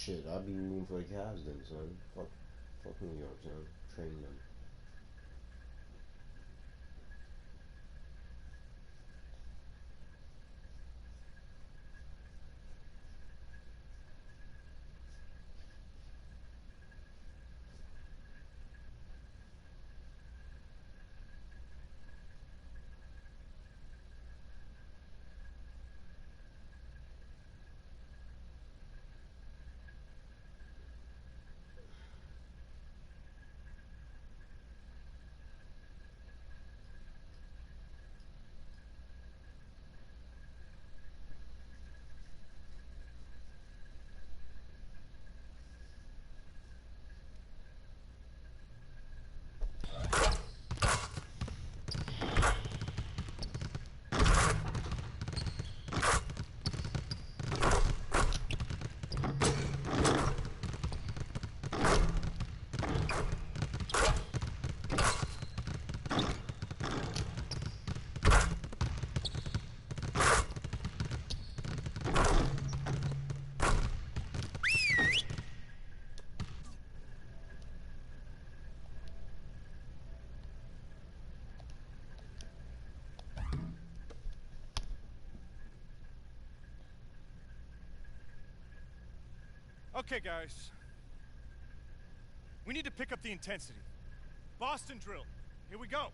Shit, I'd be rooting for the Cavs then, son. Fuck New York, son. Train them. Okay, guys. We need to pick up the intensity. Boston drill. Here we go.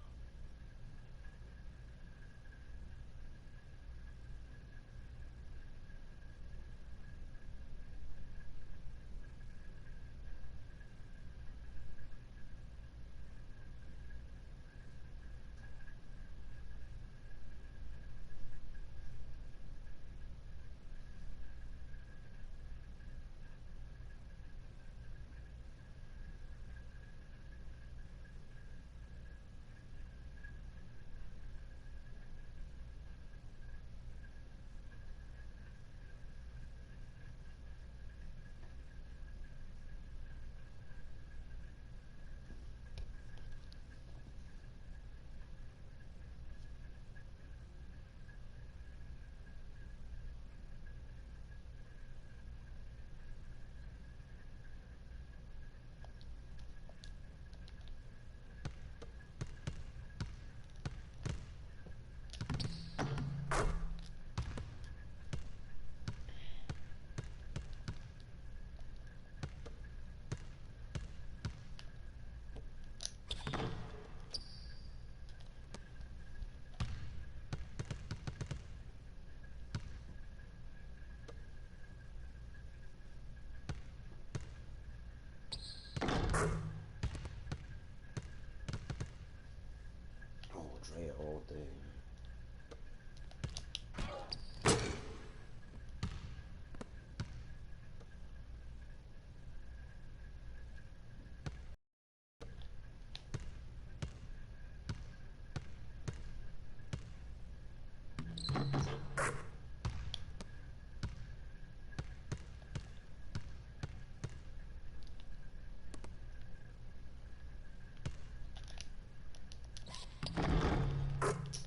Oh, Dre all day.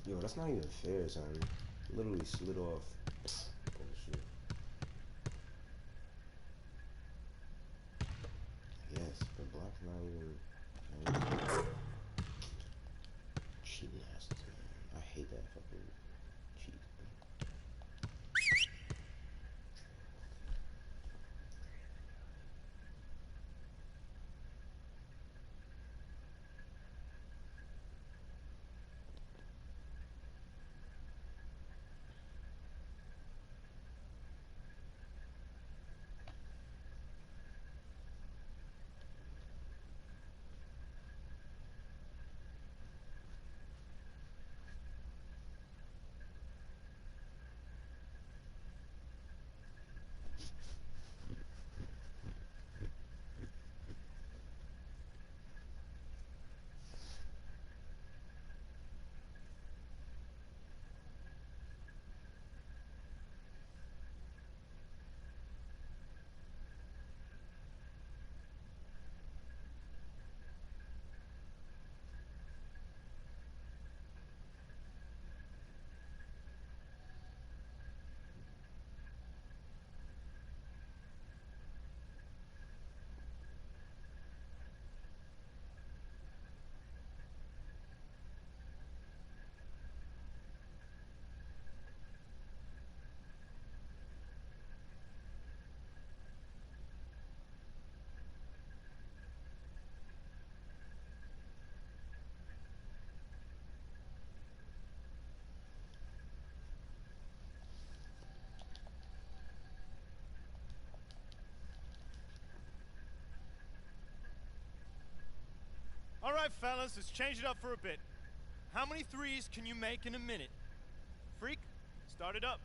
Yo, that's not even fair, son. Literally slid off. Bullshit. Yes, but black's not even. Cheating ass. I hate that fucking cheat. All right, fellas, let's change it up for a bit. How many threes can you make in a minute? Freak, start it up.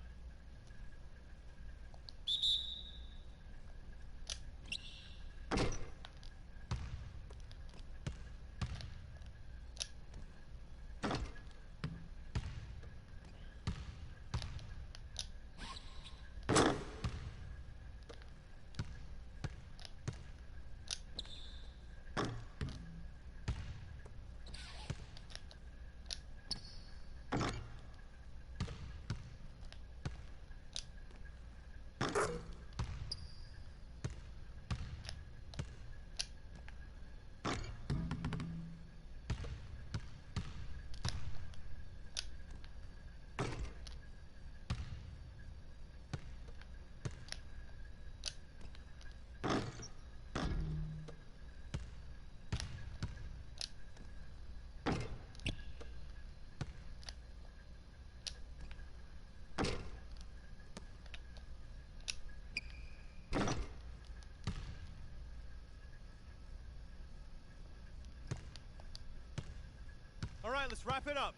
right, let's wrap it up.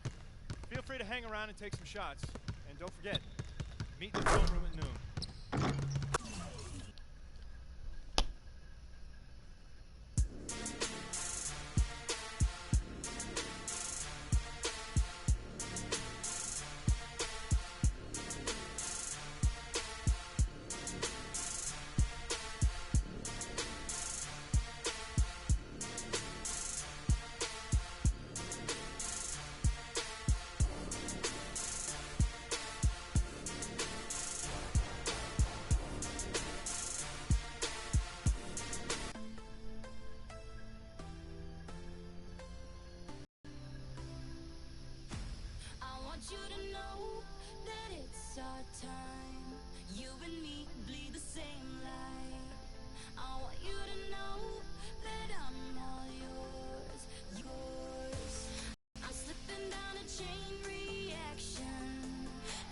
Feel free to hang around and take some shots. And don't forget, meet in the film room at noon. You to know that it's our time. You and me bleed the same light. I want you to know that I'm all yours. I'm slipping down a chain reaction,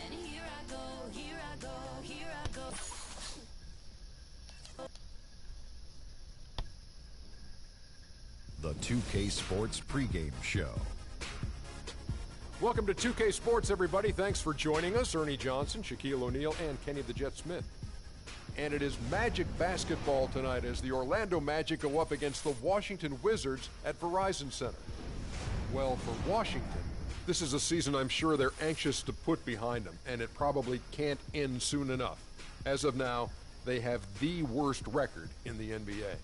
and here I go, here I go, here I go. The 2K Sports pregame show. Welcome to 2K Sports, everybody. Thanks for joining us. Ernie Johnson, Shaquille O'Neal, and Kenny the Jet Smith. And it is Magic basketball tonight as the Orlando Magic go up against the Washington Wizards at Verizon Center. Well, for Washington, this is a season I'm sure they're anxious to put behind them, and it probably can't end soon enough. As of now, they have the worst record in the NBA.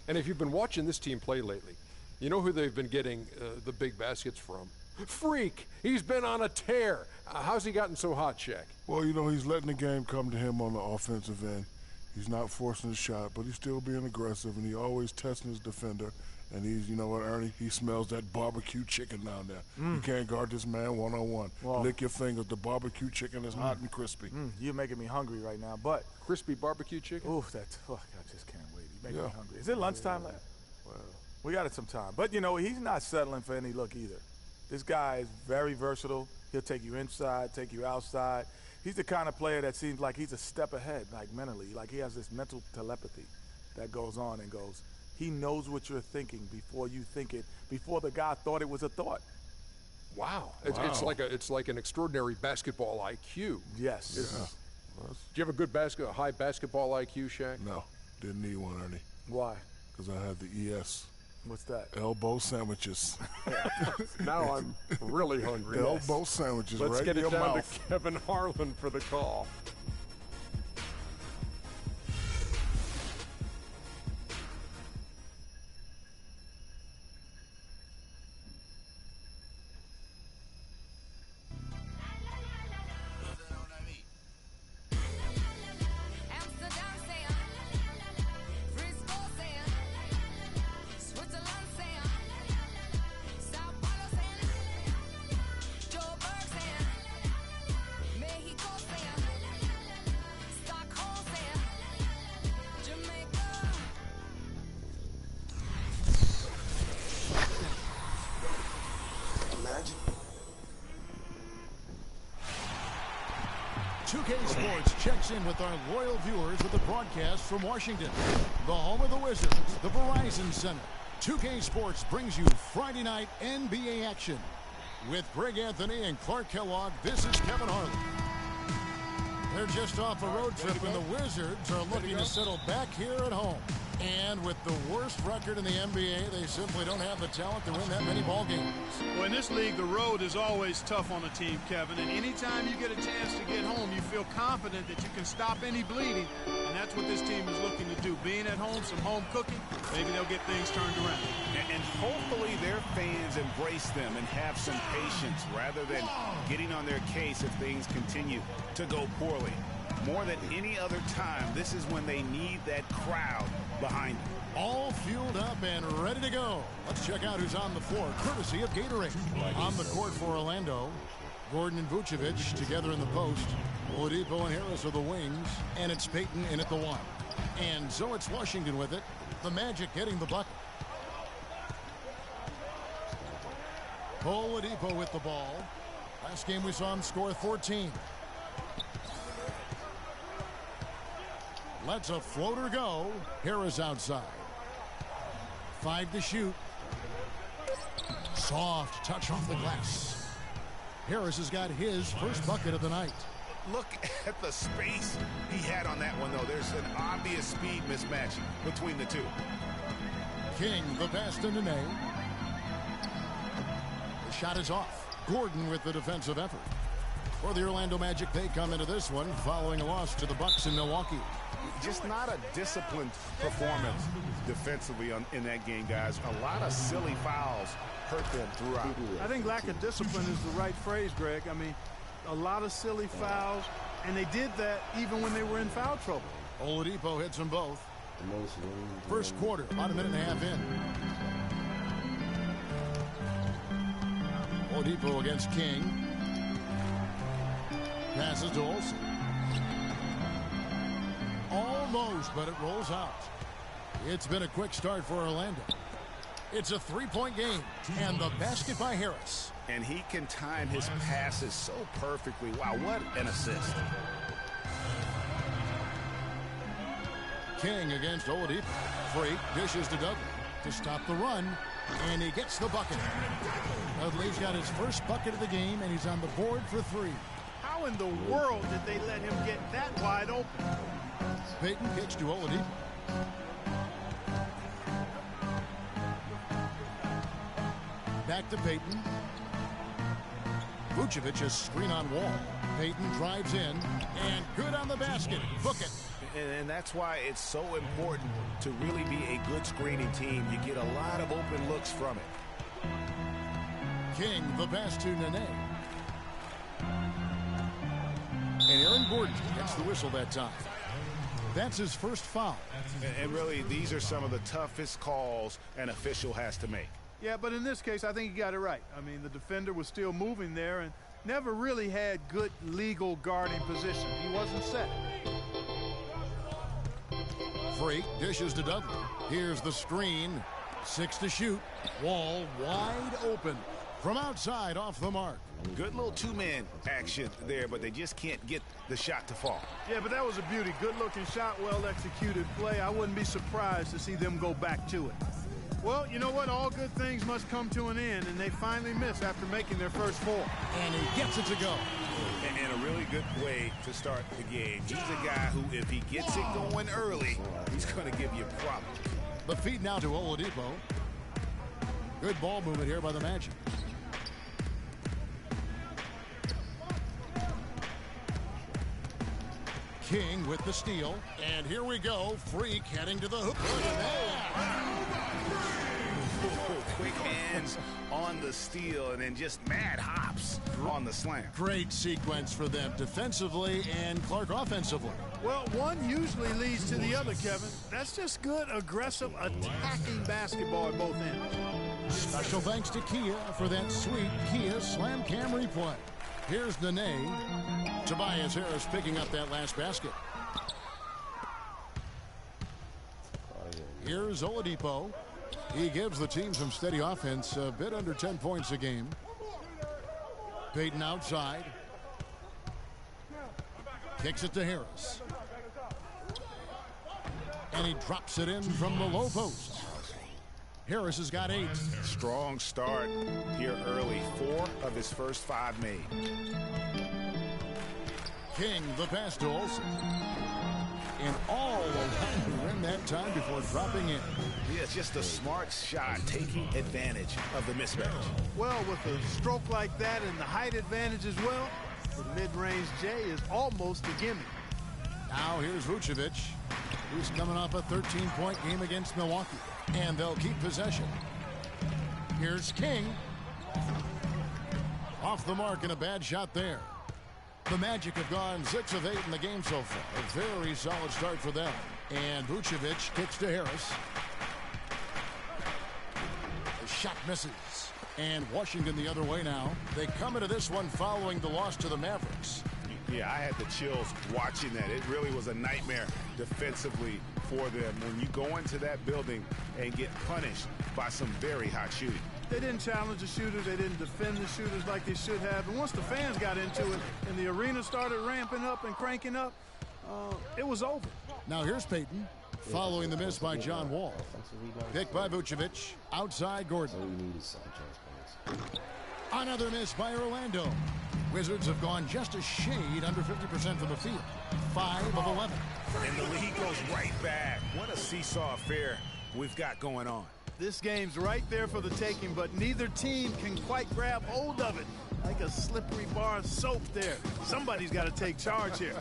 And if you've been watching this team play lately, you know who they've been getting the big baskets from? Freak! He's been on a tear. How's he gotten so hot, Shaq? Well, you know, he's letting the game come to him on the offensive end. He's not forcing his shot, but he's still being aggressive, and he always testing his defender. And he's, you know what, Ernie? He smells that barbecue chicken down there. You can't guard this man one-on-one. Well, lick your fingers. The barbecue chicken is hot and crispy. You're making me hungry right now, but... Crispy barbecue chicken? Oof, I just can't wait. You make me hungry. Is it lunchtime left? Well, we got it some time. But, you know, he's not settling for any look either. This guy is very versatile. He'll take you inside, take you outside. He's the kind of player that seems like he's a step ahead, like mentally. Like he has this mental telepathy that goes on and goes. He knows what you're thinking before you think it, before the guy thought it was a thought. Wow. It's like an extraordinary basketball IQ. Yes. Yeah. Do you have a good high basketball IQ, Shaq? No, didn't need one, Ernie. Why? Because I had the ES. What's that? Elbow sandwiches. Now I'm really hungry. Elbow sandwiches. Let's right get in it your down mouth. to Kevin Harlan for the call. Magic. 2K Sports checks in with our loyal viewers with the broadcast from Washington, the home of the Wizards, the Verizon Center. 2K Sports brings you Friday night NBA action. With Greg Anthony and Clark Kellogg, this is Kevin Harlan. They're just off a road trip, and the Wizards are looking to settle back here at home. And with the worst record in the NBA, they simply don't have the talent to win that many ball games. Well, in this league, the road is always tough on a team, Kevin. And anytime you get a chance to get home, you feel confident that you can stop any bleeding. And that's what this team is looking to do. Being at home, some home cooking, maybe they'll get things turned around. And hopefully their fans embrace them and have some patience rather than getting on their case if things continue to go poorly. More than any other time, this is when they need that crowd behind them. All fueled up and ready to go. Let's check out who's on the floor, courtesy of Gatorade. On the court for Orlando, Gordon and Vucevic together in the post. Oladipo and Harris are the wings, and it's Peyton in at the one. And so it's Washington with it. The Magic getting the bucket. Oladipo with the ball. Last game we saw him score 14. Lets a floater go. Harris outside. 5 to shoot. Soft touch off the glass. Harris has got his first bucket of the night. Look at the space he had on that one, though. There's an obvious speed mismatch between the two. King, the pass to Nene. The shot is off. Gordon with the defensive effort. For the Orlando Magic, they come into this one following a loss to the Bucks in Milwaukee. Just not a disciplined performance defensively in that game, guys. A lot of silly fouls hurt them throughout. I think lack of discipline is the right phrase, Greg. I mean, a lot of silly fouls, and they did that even when they were in foul trouble. Oladipo hits them both. First quarter, about a minute and a half in. Oladipo against King. Passes to Olsen. Almost, but it rolls out. It's been a quick start for Orlando. It's a three-point game, and the basket by Harris. And he can time his passes so perfectly. Wow, what an assist. King against Oladipo. Freak dishes to Dudley to stop the run, and he gets the bucket. Dudley's got his first bucket of the game, and he's on the board for three. How in the world did they let him get that wide open? Payton kicks to Oladipo. Back to Payton. Vucevic is screen on Wall. Payton drives in, and good on the basket. Book it. And that's why it's so important to really be a good screening team. You get a lot of open looks from it. King, the pass to Nene. And Aaron Gordon gets the whistle that time. That's his first foul. And really, these are some of the toughest calls an official has to make. Yeah, but in this case, I think he got it right. I mean, the defender was still moving there and never really had good legal guarding position. He wasn't set. Freak dishes to Dudley. Here's the screen. 6 to shoot. Wall wide open. From outside, off the mark. Good little two-man action there, but they just can't get the shot to fall. Yeah, but that was a beauty. Good-looking shot, well-executed play. I wouldn't be surprised to see them go back to it. Well, you know what? All good things must come to an end, and they finally miss after making their first four. And he gets it to go. And a really good way to start the game. He's a guy who, if he gets it going early, he's going to give you problems. The feed now to Oladipo. Good ball movement here by the Magic. King with the steal. And here we go. Freak heading to the hoop. Look at that. Quick hands on the steal and then just mad hops on the slam. Great sequence for them defensively and Clark offensively. Well, one usually leads to the other, Kevin. That's just good, aggressive, attacking basketball at both ends. Special thanks to Kia for that sweet Kia Slam Cam replay. Here's Nene. Tobias Harris picking up that last basket. Here's Oladipo. He gives the team some steady offense, a bit under 10 points a game. Payton outside. Kicks it to Harris. And he drops it in from the low post. Harris has got 8. Strong start here early. 4 of his first 5 made. King, the pass to Olsen. And all around the rim that time before dropping in. Yeah, it's just a smart shot, taking advantage of the mismatch. Well, with a stroke like that and the height advantage as well, the mid-range J is almost a gimme. Now here's Vucevic, who's coming off a 13-point game against Milwaukee. And they'll keep possession. Here's King. Off the mark and a bad shot there. The Magic have gone 6 of 8 in the game so far. A very solid start for them. And Vucevic kicks to Harris. The shot misses. And Washington the other way now. They come into this one following the loss to the Mavericks. Yeah, I had the chills watching that. It really was a nightmare defensively for them when you go into that building and get punished by some very hot shooting. They didn't challenge the shooters. They didn't defend the shooters like they should have. And once the fans got into it and the arena started ramping up and cranking up, it was over. Now here's Payton. following the miss by John Wall. Picked by Vucevic, outside Gordon. All you need is second chance points. Another miss by Orlando. Wizards have gone just a shade under 50% from the field. 5 of 11. And the lead goes right back. What a seesaw affair we've got going on. This game's right there for the taking, but neither team can quite grab hold of it. Like a slippery bar of soap there. Somebody's got to take charge here.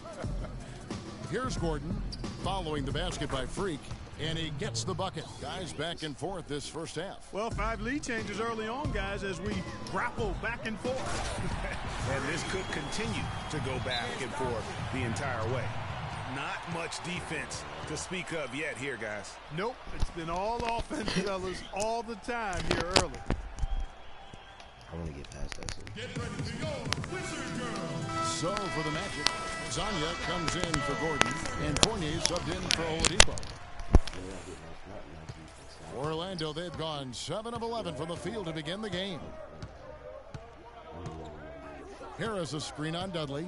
Here's Gordon, following the basket by Freak, and he gets the bucket. Guys back and forth this first half. Well, 5 lead changes early on, guys, as we grapple back and forth. And this could continue to go back and forth the entire way. Not much defense to speak of yet here, guys. Nope, it's been all offense, fellas, all the time here early. I want to get past that. Get ready to go, Wizard Girl. So for the Magic, Zanya comes in for Gordon, and Fournier subbed in for Oladipo. Orlando, they've gone 7 of 11 from the field to begin the game. Here is a screen on Dudley.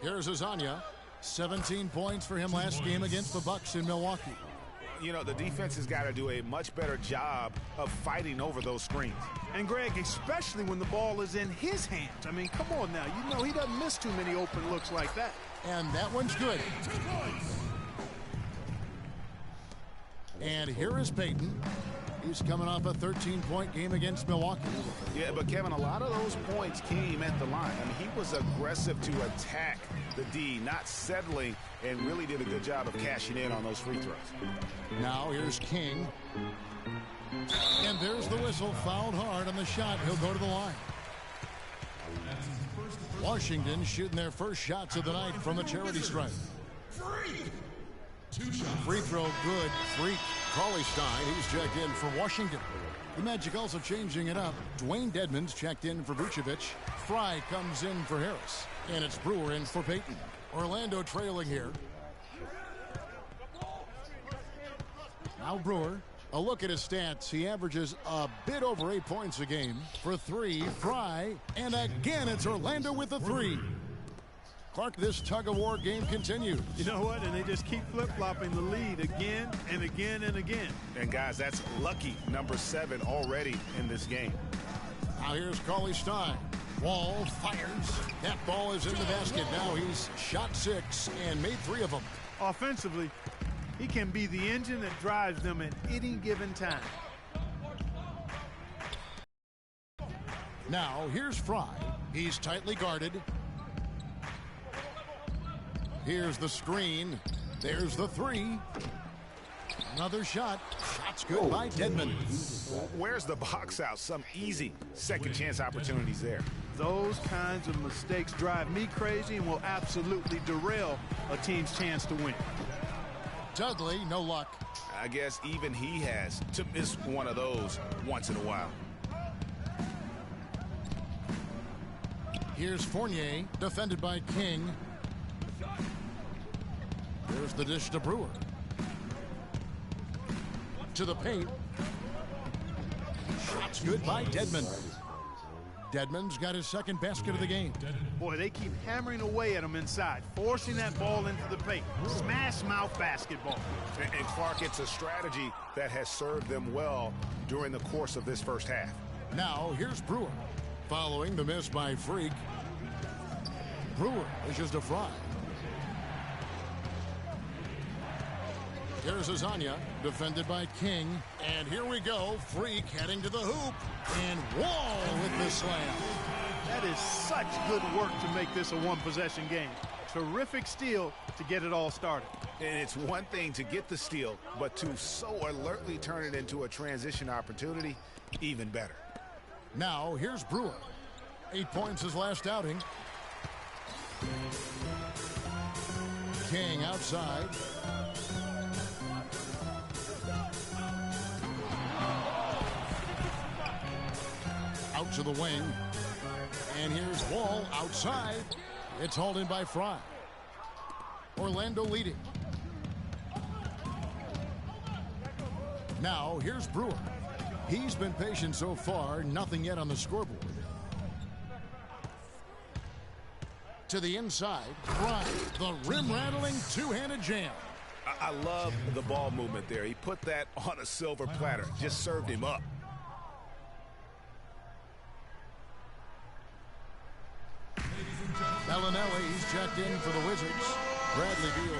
Here's Zanya. 17 points for him last game against the Bucks in Milwaukee. You know, the defense has got to do a much better job of fighting over those screens. And, Greg, especially when the ball is in his hands. I mean, come on now. You know he doesn't miss too many open looks like that. And that one's good. And here is Payton. He's coming off a 13-point game against Milwaukee. Yeah, but Kevin, a lot of those points came at the line. I mean, he was aggressive to attack the D, not settling, and really did a good job of cashing in on those free throws. Now here's King. And there's the whistle. Fouled hard on the shot. He'll go to the line. Washington shooting their first shots of the night from the charity stripe. Free throw good. Freak. Cauley Stein, he's checked in for Washington. The Magic also changing it up. Dwayne Dedmon's checked in for Vucevic. Fry comes in for Harris. And it's Brewer in for Payton. Orlando trailing here. Now Brewer. A look at his stats. He averages a bit over 8 points a game. For 3, Fry. And again, it's Orlando with the 3. Clark, this tug-of-war game continues. You know what? And they just keep flip-flopping the lead again and again and again. And, guys, that's lucky number 7 already in this game. Now here's Cauley Stein. Wall fires. That ball is in the basket. Now he's shot 6 and made 3 of them. Offensively, he can be the engine that drives them at any given time. Now here's Fry. He's tightly guarded. Here's the screen. There's the 3. Another shot. Shot's good by Dedmon. Where's the box out? Some easy second chance opportunities there. Those kinds of mistakes drive me crazy and will absolutely derail a team's chance to win. Dudley, no luck. I guess even he has to miss one of those once in a while. Here's Fournier, defended by King. There's the dish to Brewer. To the paint. Shot's good by Dedmon. Dedmon's got his second basket of the game. Boy, they keep hammering away at him inside, forcing that ball into the paint. Smash mouth basketball. And Clark, it's a strategy that has served them well during the course of this first half. Now here's Brewer. Following the miss by Freak. Brewer wishes to Fry. Here's Zanya, defended by King. And here we go. Freak heading to the hoop. And Wall with the slam. That is such good work to make this a one-possession game. Terrific steal to get it all started. And it's one thing to get the steal, but to so alertly turn it into a transition opportunity, even better. Now here's Brewer. 8 points his last outing. King outside. Out to the wing. And here's Wall outside. It's hauled in by Fry. Orlando leading. Now here's Brewer. He's been patient so far. Nothing yet on the scoreboard. To the inside. Right. The rim-rattling two-handed jam. I love the ball movement there. He put that on a silver platter. Just served him up. Bellinelli, he's checked in for the Wizards. Bradley Beal.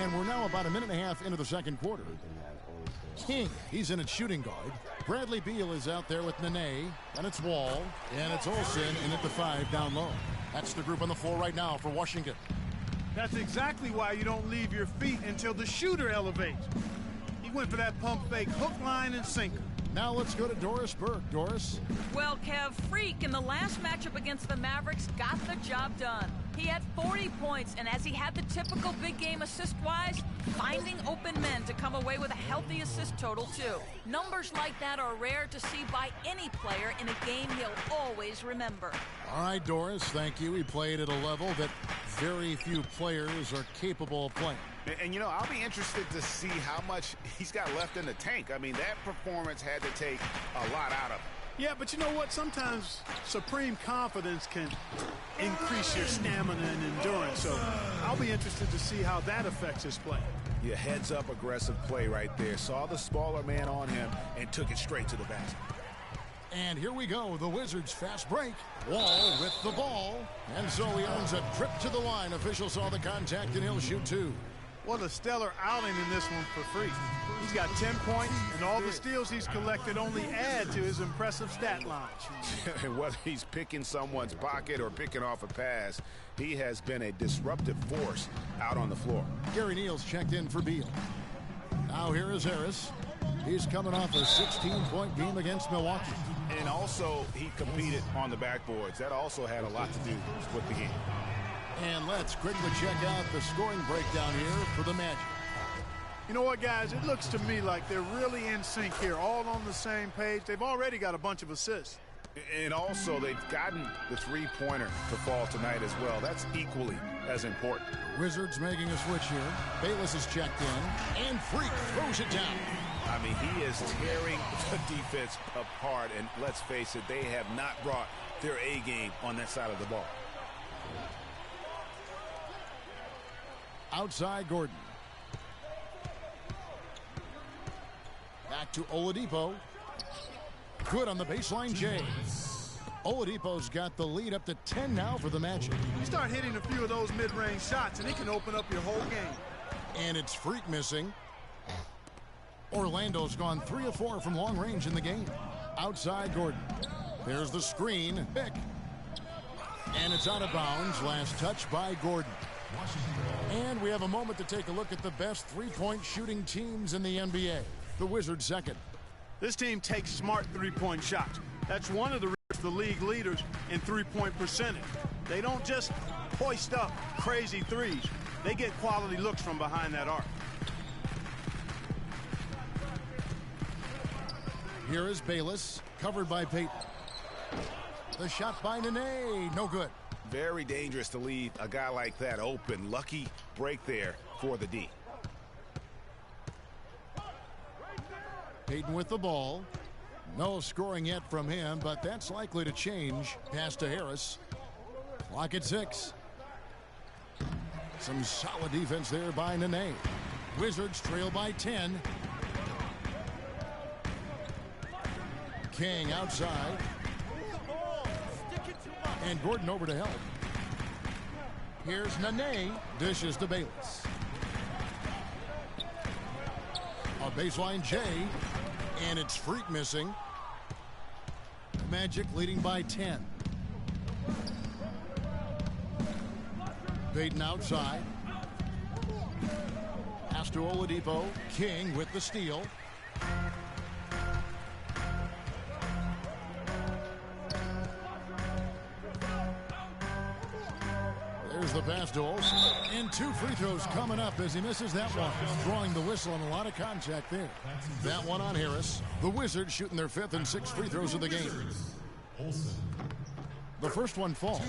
And we're now about a minute and a half into the second quarter. King, he's in at shooting guard. Bradley Beal is out there with Nene, and it's Wall, and it's Olsen in at the 5 down low. That's the group on the floor right now for Washington. That's exactly why you don't leave your feet until the shooter elevates. He went for that pump fake, hook, line, and sinker. Now let's go to Doris Burke. Doris? Well, Kev, Freak in the last matchup against the Mavericks got the job done. He had 40 points, and as he had the typical big game assist-wise, finding open men to come away with a healthy assist total, too. Numbers like that are rare to see by any player in a game he'll always remember. All right, Doris, thank you. He played at a level that very few players are capable of playing. And, you know, I'll be interested to see how much he's got left in the tank. I mean, that performance had to take a lot out of him. Yeah, but you know what? Sometimes supreme confidence can increase your stamina and endurance. So I'll be interested to see how that affects his play. Yeah, heads-up aggressive play right there. Saw the smaller man on him and took it straight to the basket. And here we go, the Wizards fast break. Wall with the ball. And so he earns a trip to the line. Official saw the contact, and he'll shoot 2. What a stellar outing in this one for Freak. He's got 10 points, and all the steals he's collected only add to his impressive stat line. And whether he's picking someone's pocket or picking off a pass, he has been a disruptive force out on the floor. Gary Neal's checked in for Beal. Now here is Harris. He's coming off a 16-point game against Milwaukee. And also, he competed on the backboards. That also had a lot to do with the game. And let's quickly check out the scoring breakdown here for the Magic. You know what, guys? It looks to me like they're really in sync here, all on the same page. They've already got a bunch of assists. And also, they've gotten the three-pointer to fall tonight as well. That's equally as important. Wizards making a switch here. Bayless is checked in, and Freak throws it down. I mean, he is tearing the defense apart, and let's face it, they have not brought their A game on that side of the ball. Outside Gordon. Back to Oladipo. Good on the baseline, Jay. Oladipo's got the lead up to 10 now for the Magic. You start hitting a few of those mid-range shots, and it can open up your whole game. And it's Freak missing. Orlando's gone 3 of 4 from long range in the game. Outside Gordon. There's the screen. Pick. And it's out of bounds. Last touch by Gordon. And we have a moment to take a look at the best three-point shooting teams in the NBA. The Wizards second. This team takes smart three-point shots. That's one of the league leaders in three-point percentage. They don't just hoist up crazy threes. They get quality looks from behind that arc. Here is Bayless, covered by Payton. The shot by Nene, no good. Very dangerous to leave a guy like that open. Lucky break there for the D. Payton with the ball. No scoring yet from him, but that's likely to change. Pass to Harris. Clock at 6. Some solid defense there by Nene. Wizards trail by 10. King outside. And Gordon over to help. Here's Nene. Dishes to Bayless. A baseline J. And it's Freak missing. Magic leading by 10. Payton outside. Pass to Oladipo. King with the steal. There's the pass to Olsen. And 2 free throws coming up as he misses that one. Drawing the whistle and a lot of contact there. That one on Harris. The Wizards shooting their 5th and 6th free throws of the game. The first one falls.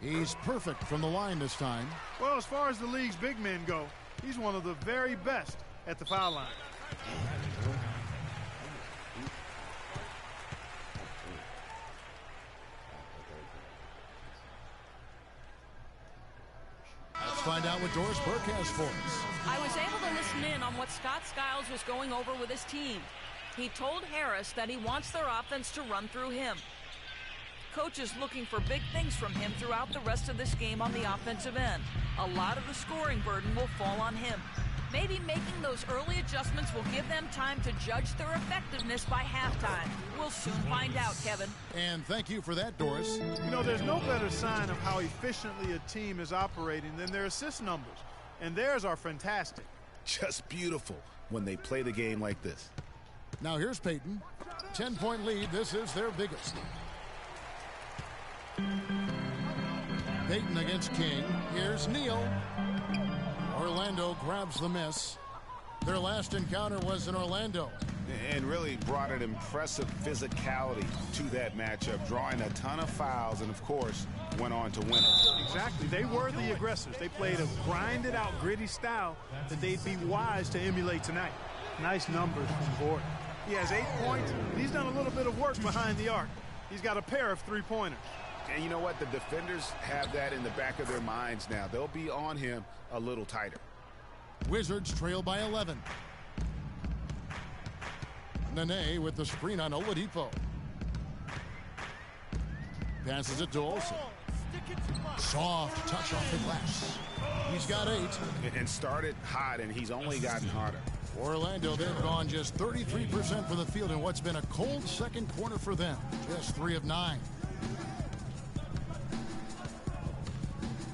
He's perfect from the line this time. Well, as far as the league's big men go, he's one of the very best at the foul line. find out what Doris Burke has for us. I was able to listen in on what Scott Skiles was going over with his team. He told Harris that he wants their offense to run through him. Coach is looking for big things from him throughout the rest of this game on the offensive end. A lot of the scoring burden will fall on him. Maybe making those early adjustments will give them time to judge their effectiveness by halftime. We'll soon find out, Kevin. And thank you for that, Doris. You know, there's no better sign of how efficiently a team is operating than their assist numbers. And theirs are fantastic. Just beautiful when they play the game like this. Now here's Peyton. 10-point lead. This is their biggest. Peyton against King. Here's Neal. Orlando grabs the miss. Their last encounter was in Orlando. And really brought an impressive physicality to that matchup, drawing a ton of fouls and, of course, went on to win it. Exactly. They were the aggressors. They played a grinded-out, gritty style that they'd be wise to emulate tonight. Nice numbers from Gordon. He has 8 points, and he's done a little bit of work behind the arc. He's got a pair of three-pointers. And you know what? The defenders have that in the back of their minds now. They'll be on him a little tighter. Wizards trail by 11. Nene with the screen on Oladipo. Passes it to Olsen. Soft touch off the glass. He's got 8. And started hot, and he's only gotten hotter. Orlando, they've gone just 33% from the field in what's been a cold second quarter for them. Just 3 of 9.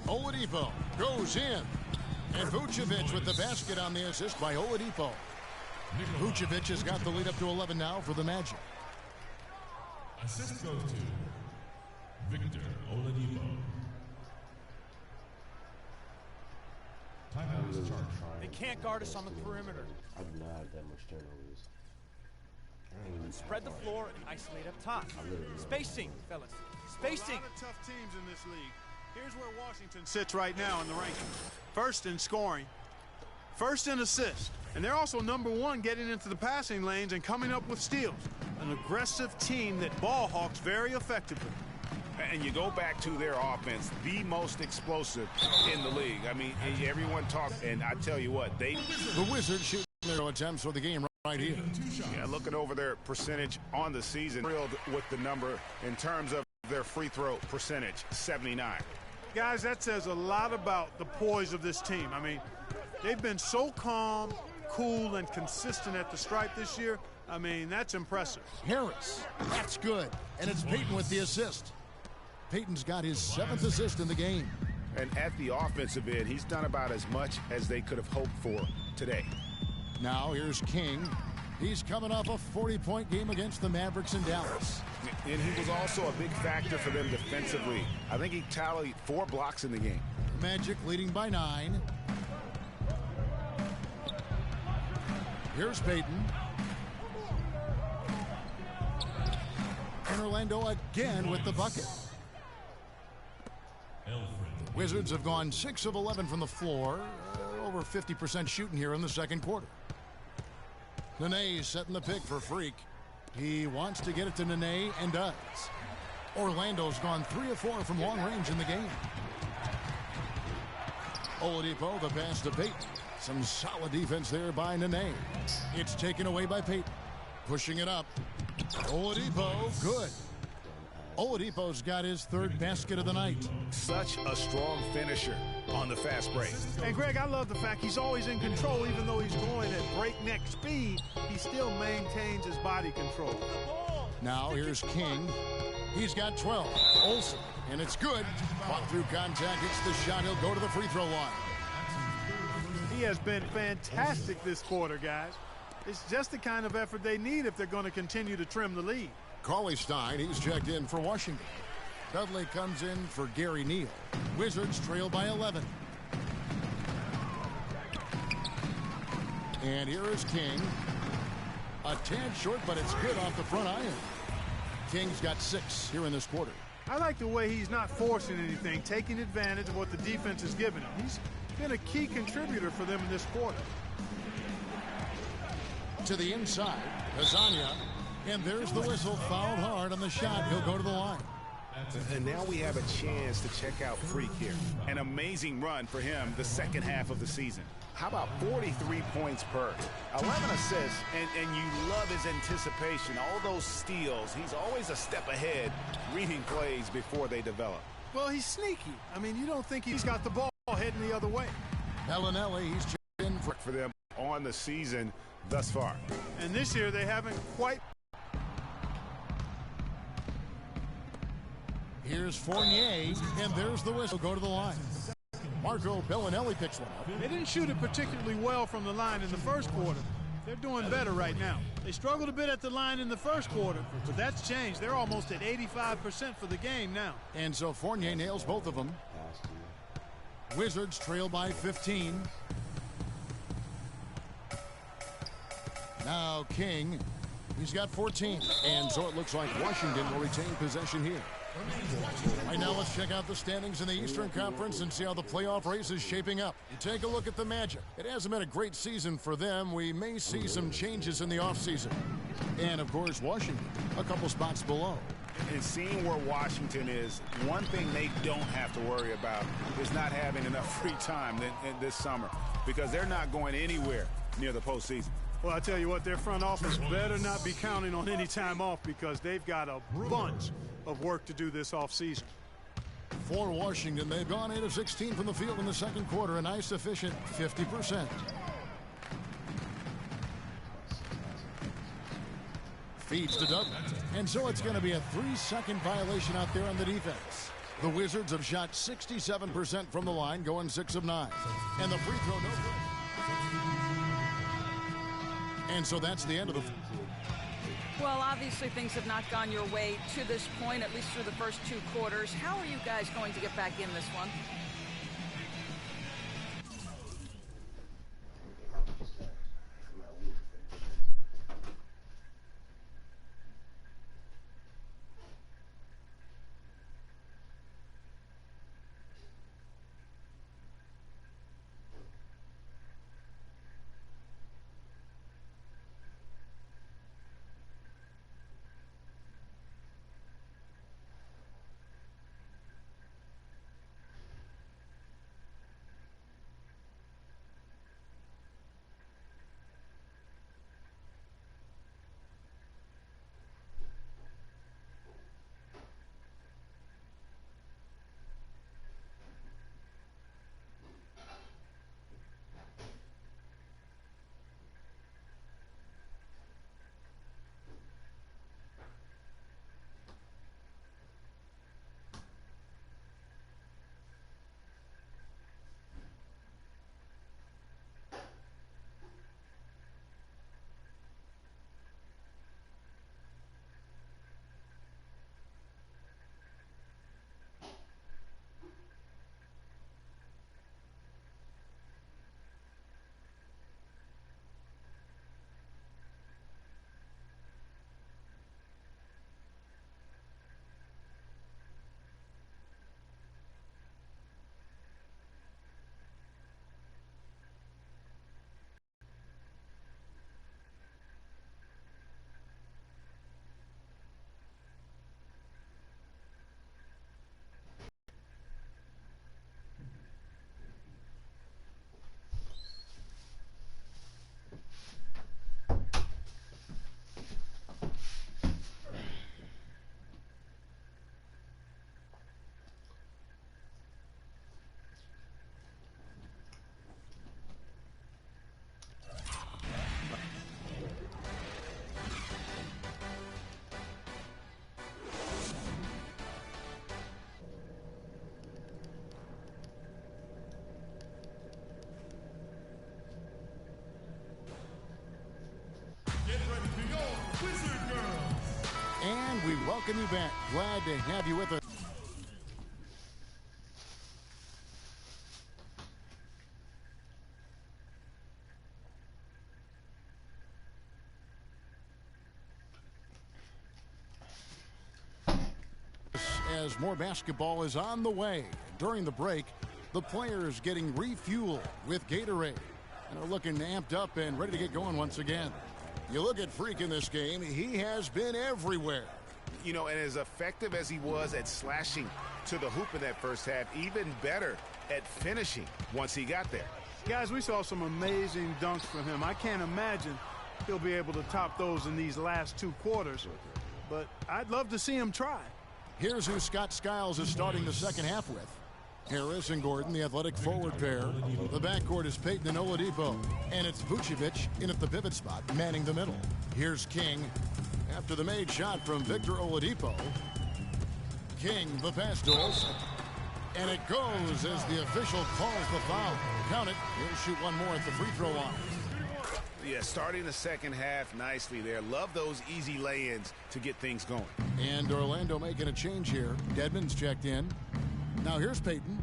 Oladipo goes in. And Vucevic with the basket on the assist by Oladipo. Vucevic has got the lead up to 11 now for the Magic. Assist goes to Victor Oladipo. Timeout is charged. They can't guard us on the perimeter. I've not had that much turnovers. Spread the floor and isolate up top. Spacing, fellas. Spacing. A lot of tough teams in this league. Here's where Washington sits right now in the rankings. First in scoring, first in assists, and they're also #1 getting into the passing lanes and coming up with steals. An aggressive team that ball hawks very effectively. And you go back to their offense, the most explosive in the league. I mean, everyone talks, and I tell you what, the Wizards shoot their attempts for the game right here. Yeah, looking over their percentage on the season, thrilled with the number in terms of their free throw percentage, 79. Guys, that says a lot about the poise of this team. I mean, they've been so calm, cool, and consistent at the stripe this year. I mean, that's impressive. Harris, that's good. And it's Peyton with the assist. Peyton's got his 7th assist in the game. And at the offensive end, he's done about as much as they could have hoped for today. Now here's King. He's coming off a 40-point game against the Mavericks in Dallas. And he was also a big factor for them defensively. I think he tallied 4 blocks in the game. Magic leading by 9. Here's Peyton. And Orlando again with the bucket. The Wizards have gone 6 of 11 from the floor. Over 50% shooting here in the second quarter. Nene setting the pick for Freak. He wants to get it to Nene and does. Orlando's gone 3 of 4 from long range in the game. Oladipo, the pass to Peyton. Some solid defense there by Nene. It's taken away by Peyton. Pushing it up. Oladipo, good. Oladipo's got his 3rd basket of the night. Such a strong finisher on the fast break. And Greg, I love the fact he's always in control. Even though he's going at breakneck speed, he still maintains his body control. Now here's King. He's got 12. Olsen, and it's good. Fought through contact, hits the shot. He'll go to the free throw line. He has been fantastic this quarter, guys. It's just the kind of effort they need if they're going to continue to trim the lead. Cauley Stein, he's checked in for Washington. Dudley comes in for Gary Neal. Wizards trail by 11. And here is King. A tad short, but it's good off the front iron. King's got 6 here in this quarter. I like the way he's not forcing anything, taking advantage of what the defense has given him. He's been a key contributor for them in this quarter. To the inside, Azania. And there's the whistle, fouled hard on the shot. He'll go to the line. And now we have a chance to check out Freak here. An amazing run for him the second half of the season. How about 43 points per, 11 assists, and you love his anticipation, all those steals. He's always a step ahead, reading plays before they develop. Well, he's sneaky. I mean, you don't think he's got the ball heading the other way. Bellinelli, he's in for them on the season thus far. And this year they haven't quite. Here's Fournier, and there's the whistle. Go to the line. Marco Bellinelli picks one up. They didn't shoot it particularly well from the line in the first quarter. They're doing better right now. They struggled a bit at the line in the first quarter, but that's changed. They're almost at 85% for the game now. And so Fournier nails both of them. Wizards trail by 15. Now King, he's got 14. And so it looks like Washington will retain possession here. Right now, let's check out the standings in the Eastern Conference and see how the playoff race is shaping up. You take a look at the Magic. It hasn't been a great season for them. We may see some changes in the offseason. And, of course, Washington, a couple spots below. And seeing where Washington is, one thing they don't have to worry about is not having enough free time in this summer, because they're not going anywhere near the postseason. Well, I tell you what, their front office better not be counting on any time off, because they've got a bunch of work to do this offseason. For Washington, they've gone 8 of 16 from the field in the second quarter, a nice efficient 50%. Feeds to Douglas. And so it's going to be a 3-second violation out there on the defense. The Wizards have shot 67% from the line, going 6 of 9. And the free throw, no good. And so that's the end of the... Well, obviously things have not gone your way to this point, at least through the first 2 quarters. How are you guys going to get back in this one? And we welcome you back. Glad to have you with us. As more basketball is on the way. During the break, the players getting refueled with Gatorade. And are looking amped up and ready to get going once again. You look at Freak in this game, he has been everywhere. You know, and as effective as he was at slashing to the hoop in that first half, even better at finishing once he got there. Guys, we saw some amazing dunks from him. I can't imagine he'll be able to top those in these last 2 quarters, but I'd love to see him try. Here's who Scott Skiles is starting the second half with. Harris and Gordon, the athletic forward pair. The backcourt is Payton and Oladipo. And it's Vucevic in at the pivot spot, manning the middle. Here's King after the made shot from Victor Oladipo. King, the pass to Olsen. And it goes as the official calls the foul. Count it. He'll shoot one more at the free throw line. Yeah, starting the second half nicely there. Love those easy lay-ins to get things going. And Orlando making a change here. Dedmon's checked in. Now here's Payton.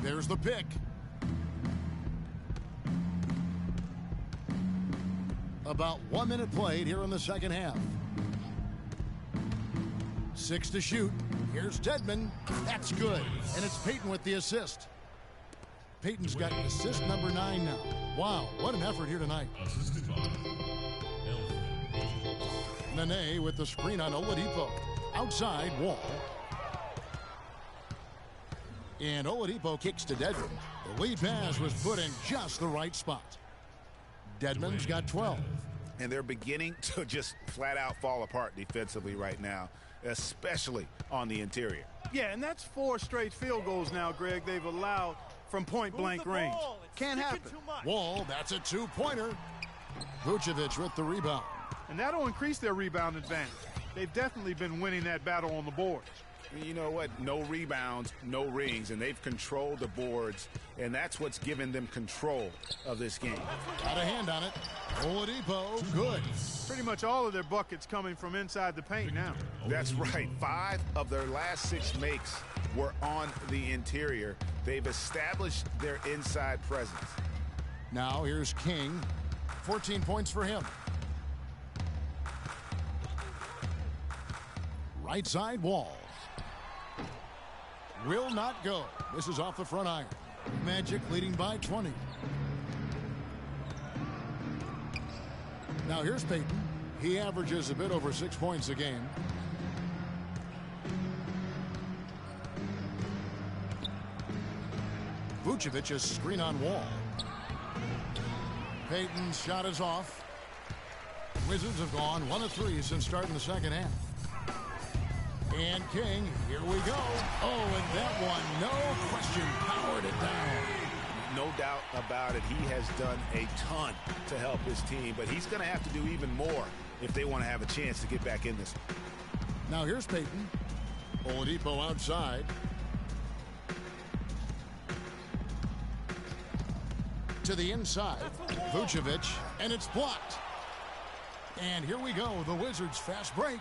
There's the pick. About 1 minute played here in the second half. 6 to shoot. Here's Dedmon. That's good. And it's Payton with the assist. Payton's got assist number 9 now. Wow, what an effort here tonight. Nene with the screen on Oladipo. Outside, Wall. And Oladipo kicks to Dedmon. The lead pass was put in just the right spot. Dedmon's got 12. And they're beginning to just flat out fall apart defensively right now, especially on the interior. Yeah, and that's 4 straight field goals now, Greg, they've allowed from point-blank range. Can't happen. Wall, that's a 2-pointer. Vucevic with the rebound. And that'll increase their rebound advantage. They've definitely been winning that battle on the board. You know what? No rebounds, no rings, and they've controlled the boards, and that's what's given them control of this game. Got a hand on it. Oladipo, good. Pretty much all of their buckets coming from inside the paint now. That's right. 5 of their last 6 makes were on the interior. They've established their inside presence. Now here's King. 14 points for him. Right side, Wall. Will not go. This is off the front iron. Magic leading by 20. Now here's Payton. He averages a bit over 6 points a game. Vucevic's screen on Wall. Payton's shot is off. Wizards have gone 1 of 3 since starting the second half. And King, here we go. Oh, and that one, no question, powered it down. No doubt about it. He has done a ton to help his team, but he's going to have to do even more if they want to have a chance to get back in this. Now here's Payton. Oladipo outside. To the inside. Vucevic, and it's blocked. And here we go, the Wizards fast break.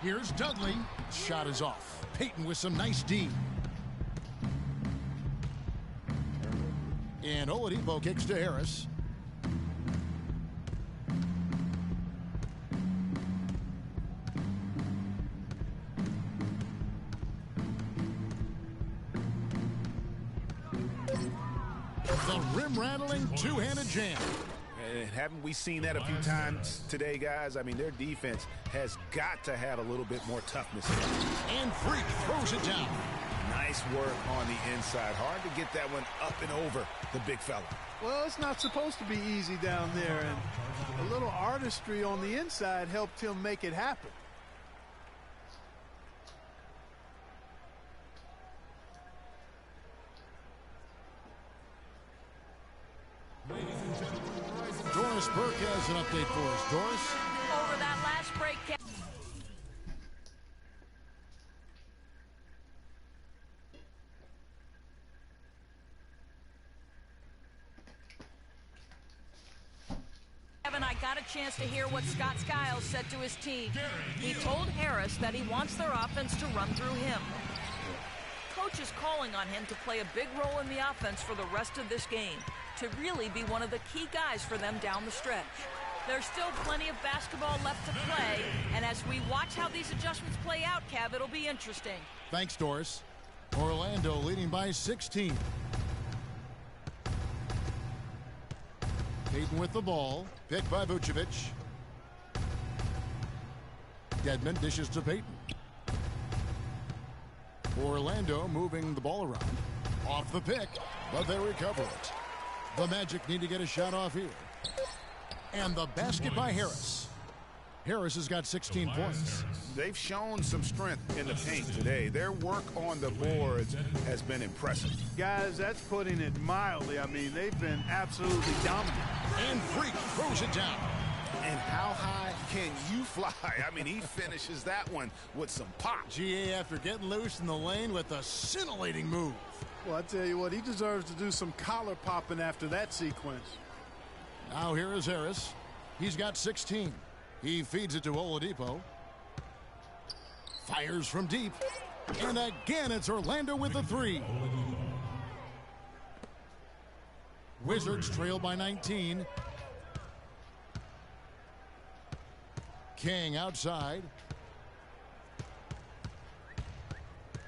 Here's Dudley. Shot is off. Payton with some nice D. And Oladipo kicks to Harris. The rim-rattling two-handed jam. And haven't we seen that a few times today, guys? I mean, their defense has got to have a little bit more toughness. And Freak throws it down. Nice work on the inside. Hard to get that one up and over the big fella. Well, it's not supposed to be easy down there, and a little artistry on the inside helped him make it happen. Doris Burke has an update for us. Doris? Over that last break. Kevin, I got a chance to hear what Scott Skiles said to his team. He told Harris that he wants their offense to run through him. Coach is calling on him to play a big role in the offense for the rest of this game, to really be one of the key guys for them down the stretch. There's still plenty of basketball left to play, and as we watch how these adjustments play out, Kev, it'll be interesting. Thanks, Doris. Orlando leading by 16. Payton with the ball. Picked by Vucevic. Dedmon dishes to Payton. Orlando moving the ball around. Off the pick, but they recover it. The Magic need to get a shot off here. And the basket by Harris. Harris has got 16 points. They've shown some strength in the paint today. Their work on the boards has been impressive. Guys, that's putting it mildly. I mean, they've been absolutely dominant. And Freak throws it down. And how high can you fly? I mean, he finishes that one with some pop. GA after getting loose in the lane with a scintillating move. Well, I tell you what, he deserves to do some collar popping after that sequence. Now here is Harris. He's got 16. He feeds it to Oladipo. Fires from deep. And again, it's Orlando with the three. Wizards trail by 19. King outside.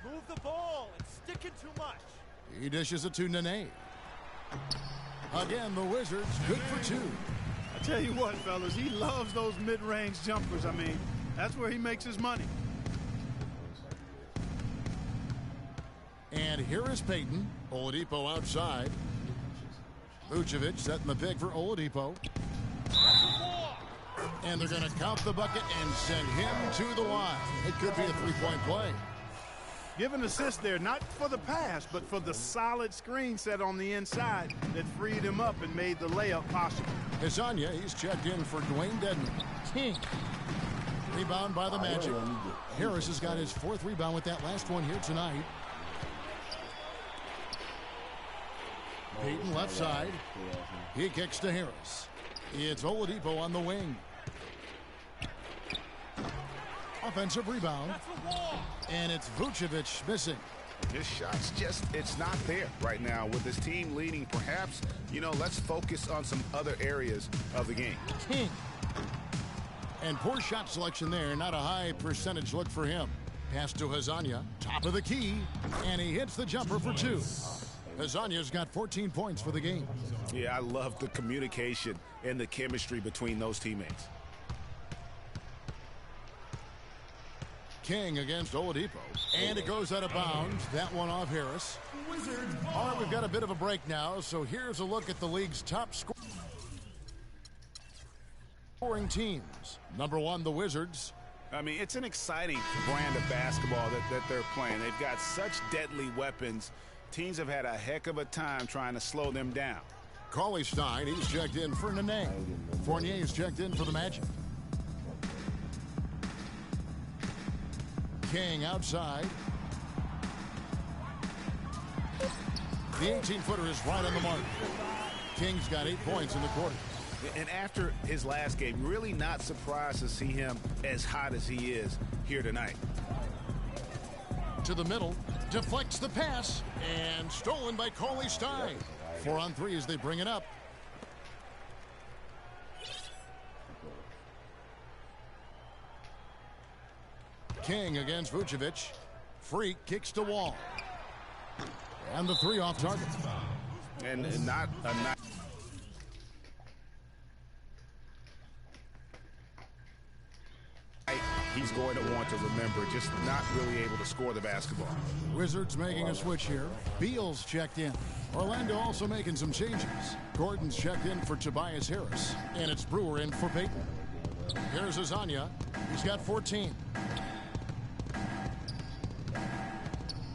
Move the ball. It's sticking too much. He dishes it to Nene. Again, the Wizards good for two. I tell you what, fellas, he loves those mid-range jumpers. I mean, that's where he makes his money. And here is Payton. Oladipo outside. Vucevic setting the pick for Oladipo. And they're going to count the bucket and send him to the line. It could be a three-point play. Give an assist there, not for the pass, but for the solid screen set on the inside that freed him up and made the layup possible. Hezonja, he's checked in for Dwayne Dedman. King. Rebound by the Magic. Harris has got his fourth rebound with that last one here tonight. Payton left side. He kicks to Harris. It's Oladipo on the wing. Offensive rebound. And it's Vucevic missing. His shot's just, it's not there right now. With his team leading, perhaps, you know, let's focus on some other areas of the game. King. And poor shot selection there. Not a high percentage look for him. Pass to Hezonja. Top of the key. And he hits the jumper for two. Hezonja's got 14 points for the game. Yeah, I love the communication and the chemistry between those teammates. King against Oladipo. And it goes out of bounds. That one off Harris. All right, we've got a bit of a break now, so here's a look at the league's top scoring teams. Number one, the Wizards. I mean, it's an exciting brand of basketball that they're playing. They've got such deadly weapons. Teams have had a heck of a time trying to slow them down. Cauley-Stein, he's checked in for Nene. Fournier's checked in for the Magic. King outside. The 18-footer is right on the mark. King's got 8 points in the quarter. And after his last game, really not surprised to see him as hot as he is here tonight. To the middle, deflects the pass, and stolen by Cauley-Stein. 4 on 3 as they bring it up. King against Vucevic. Freak kicks to Wall. And the three off target. And not a nice. He's going to want to remember, just not really able to score the basketball. Wizards making a switch here. Beal's checked in. Orlando also making some changes. Gordon's checked in for Tobias Harris. And it's Brewer in for Payton. Here's Hezonja. He's got 14.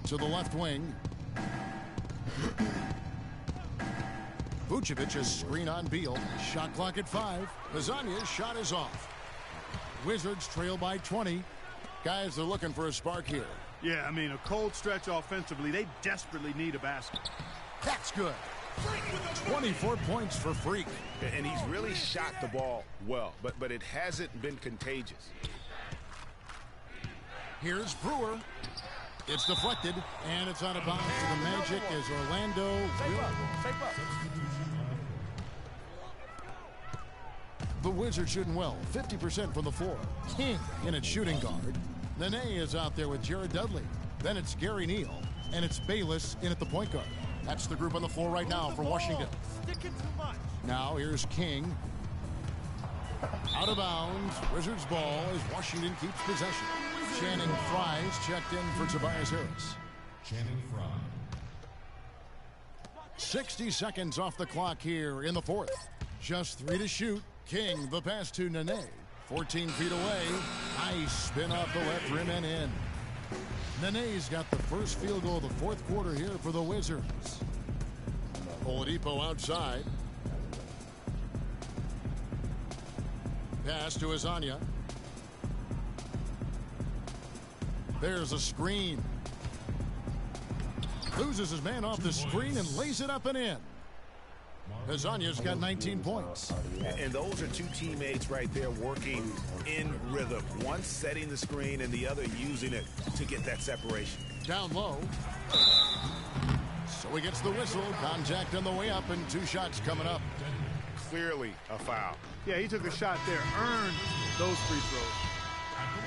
To the left wing. Vucevic is screen on Beal. Shot clock at 5. Hezonja's shot is off. Wizards trail by 20. Guys, they're looking for a spark here. Yeah, I mean, a cold stretch offensively. They desperately need a basket. That's good. 24 points for Freak. And he's really shot the ball well, but it hasn't been contagious. Here's Brewer. It's deflected, and it's out of bounds to the Magic as Orlando will. The Wizards shooting well, 50% from the floor. King in its shooting guard. Nene is out there with Jared Dudley. Then it's Gary Neal, and it's Bayless in at the point guard. That's the group on the floor right now for Washington. Now here's King. Out of bounds. Wizards ball as Washington keeps possession. Channing Fries checked in for Tobias Harris. Channing Frye. 60 seconds off the clock here in the fourth. Just 3 to shoot. King, the pass to Nene. 14 feet away. Nice spin off the left rim and in. Nene's got the first field goal of the fourth quarter here for the Wizards. Oladipo outside. Pass to Azania. There's a screen. Loses his man off the screen and lays it up and in. Azania's got 19 points. And those are two teammates right there working in rhythm. One setting the screen and the other using it to get that separation. Down low. So he gets the whistle. Contact on the way up and 2 shots coming up. Clearly a foul. Yeah, he took a shot there. Earned those free throws.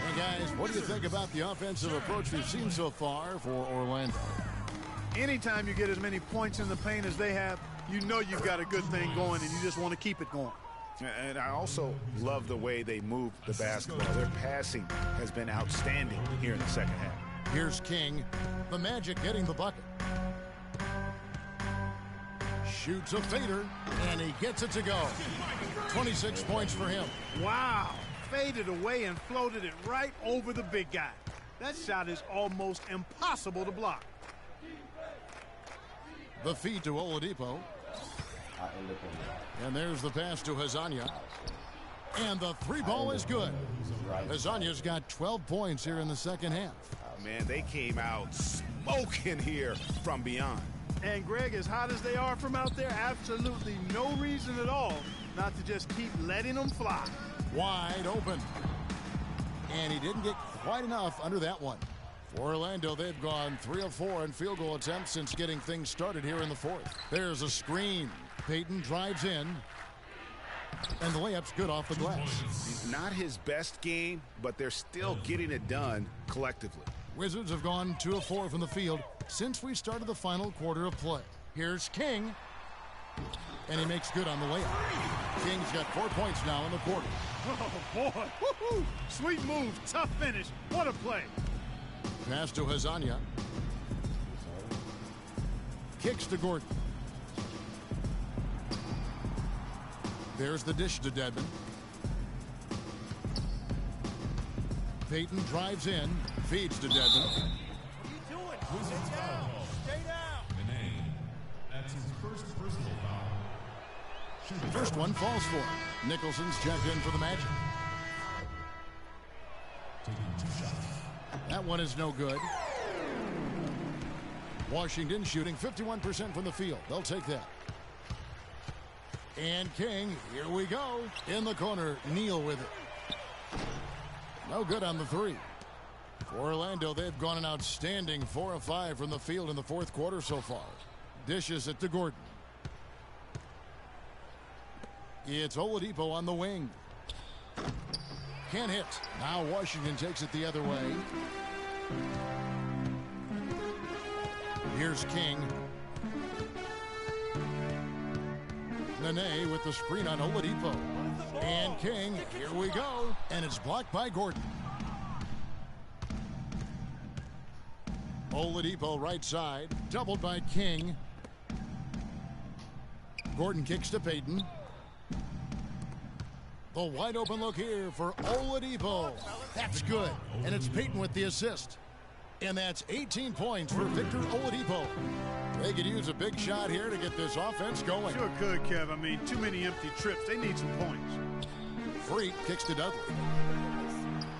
Hey, guys, what do you think about the offensive approach we've seen so far for Orlando? Anytime you get as many points in the paint as they have, you know you've got a good thing going, and you just want to keep it going. And I also love the way they move the basketball. Their passing has been outstanding here in the second half. Here's King. The Magic getting the bucket. Shoots a fader, and he gets it to go. 26 points for him. Wow. Faded away and floated it right over the big guy. That shot is almost impossible to block. The feed to Oladipo. And there's the pass to Hazania. And the 3 ball is good. Hazania's got 12 points here in the second half. Man, they came out smoking here from beyond. And Greg, as hot as they are from out there, absolutely no reason at all not to just keep letting them fly. Wide open. And he didn't get quite enough under that one. For Orlando, they've gone 3 of 4 in field goal attempts since getting things started here in the fourth. There's a screen. Payton drives in. And the layup's good off the glass. Not his best game, but they're still getting it done collectively. Wizards have gone 2 of 4 from the field since we started the final quarter of play. Here's King. And he makes good on the layup. King's got 4 points now in the quarter. Oh, boy. Woo-hoo. Sweet move. Tough finish. What a play. Pass to Hazania. Kicks to Gordon. There's the dish to Dedmon. Payton drives in. Feeds to Dedmon. What are you doing? Sit down. Stay down. Nene. That's his first personal foul. First one falls for him. Nicholson's checked in for the Magic. Taking 2 shots. That one is no good. Washington shooting 51% from the field. They'll take that. And King, here we go. In the corner, Neal with it. No good on the 3. For Orlando, they've gone an outstanding 4 of 5 from the field in the fourth quarter so far. Dishes it to Gordon. It's Oladipo on the wing. Can't hit. Now Washington takes it the other way. Here's King. Nene with the screen on Oladipo. And King, here we go. And it's blocked by Gordon. Oladipo right side. Doubled by King. Gordon kicks to Payton. The wide open look here for Oladipo. That's good. And it's Payton with the assist. And that's 18 points for Victor Oladipo. They could use a big shot here to get this offense going. Sure could, Kev. I mean, too many empty trips. They need some points. Freak kicks to Dudley.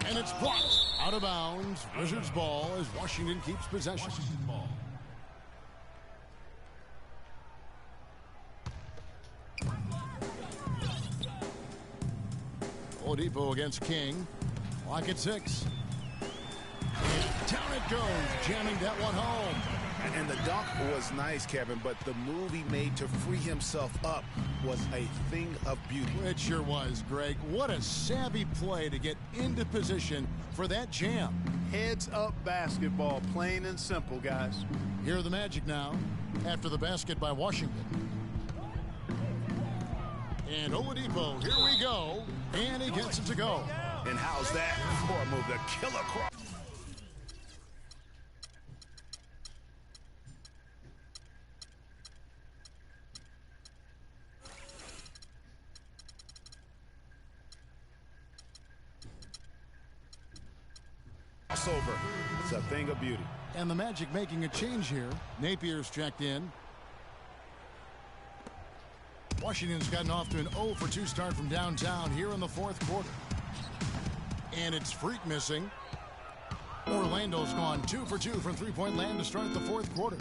And it's blocked. Out of bounds. Wizards ball as Washington keeps possession. Washington ball. Oladipo against King. Clock at 6. And down it goes, jamming that one home. And the dunk was nice, Kevin, but the move he made to free himself up was a thing of beauty. It sure was, Greg. What a savvy play to get into position for that jam. Heads up basketball, plain and simple, guys. Here are the Magic now, after the basket by Washington. And Oladipo, here we go. And he gets it to go. And how's that for a move? The killer cross. crossover. It's a thing of beauty. And the Magic making a change here. Napier's checked in. Washington's gotten off to an 0 for 2 start from downtown here in the fourth quarter. And it's Freak missing. Orlando's gone 2 for 2 from three-point land to start the fourth quarter.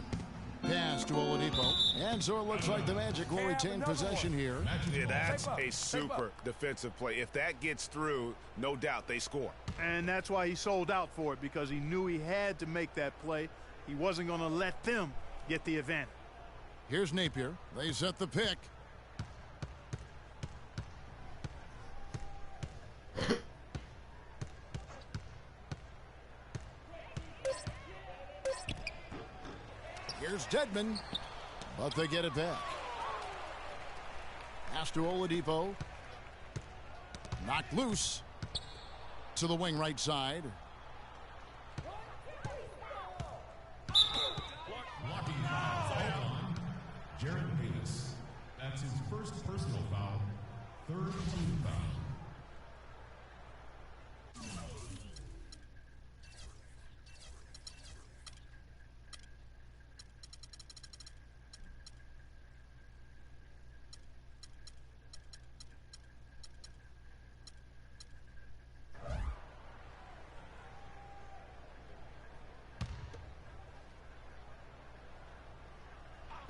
Pass to Oladipo. And so it looks like the Magic will retain possession here. Yeah, that's a super defensive play. If that gets through, no doubt they score. And that's why he sold out for it, because he knew he had to make that play. He wasn't going to let them get the advantage. Here's Napier. They set the pick. Here's Dedmon, but they get it back. Pass to Oladipo. Knocked loose to the wing right side. Blocking foul on Jared Davis. That's his first personal foul, third team foul.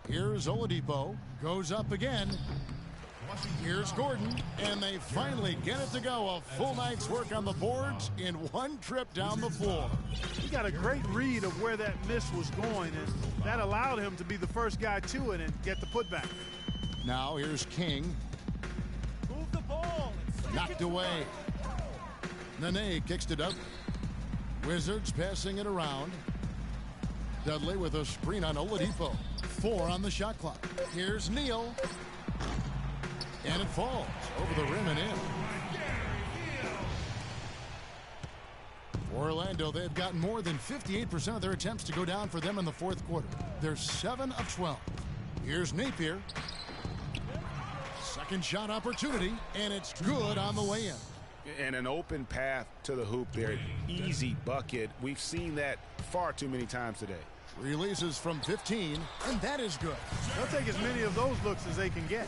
Here's Oladipo. Goes up again. Here's Gordon. And they finally get it to go. A full night's work on the boards in one trip down the floor. He got a great read of where that miss was going, and that allowed him to be the first guy to it and get the putback. Now here's King. Move the ball. Knocked away. Nene kicks to Dudley. Wizards passing it around. Dudley with a screen on Oladipo. 4 on the shot clock. Here's Neal. And it falls over the rim and in. For Orlando, they've gotten more than 58% of their attempts to go down for them in the fourth quarter. They're 7 of 12. Here's Napier. Second shot opportunity, and it's good on the way in. And an open path to the hoop there. Easy bucket. We've seen that far too many times today. Releases from 15, and that is good. They'll take as many of those looks as they can get.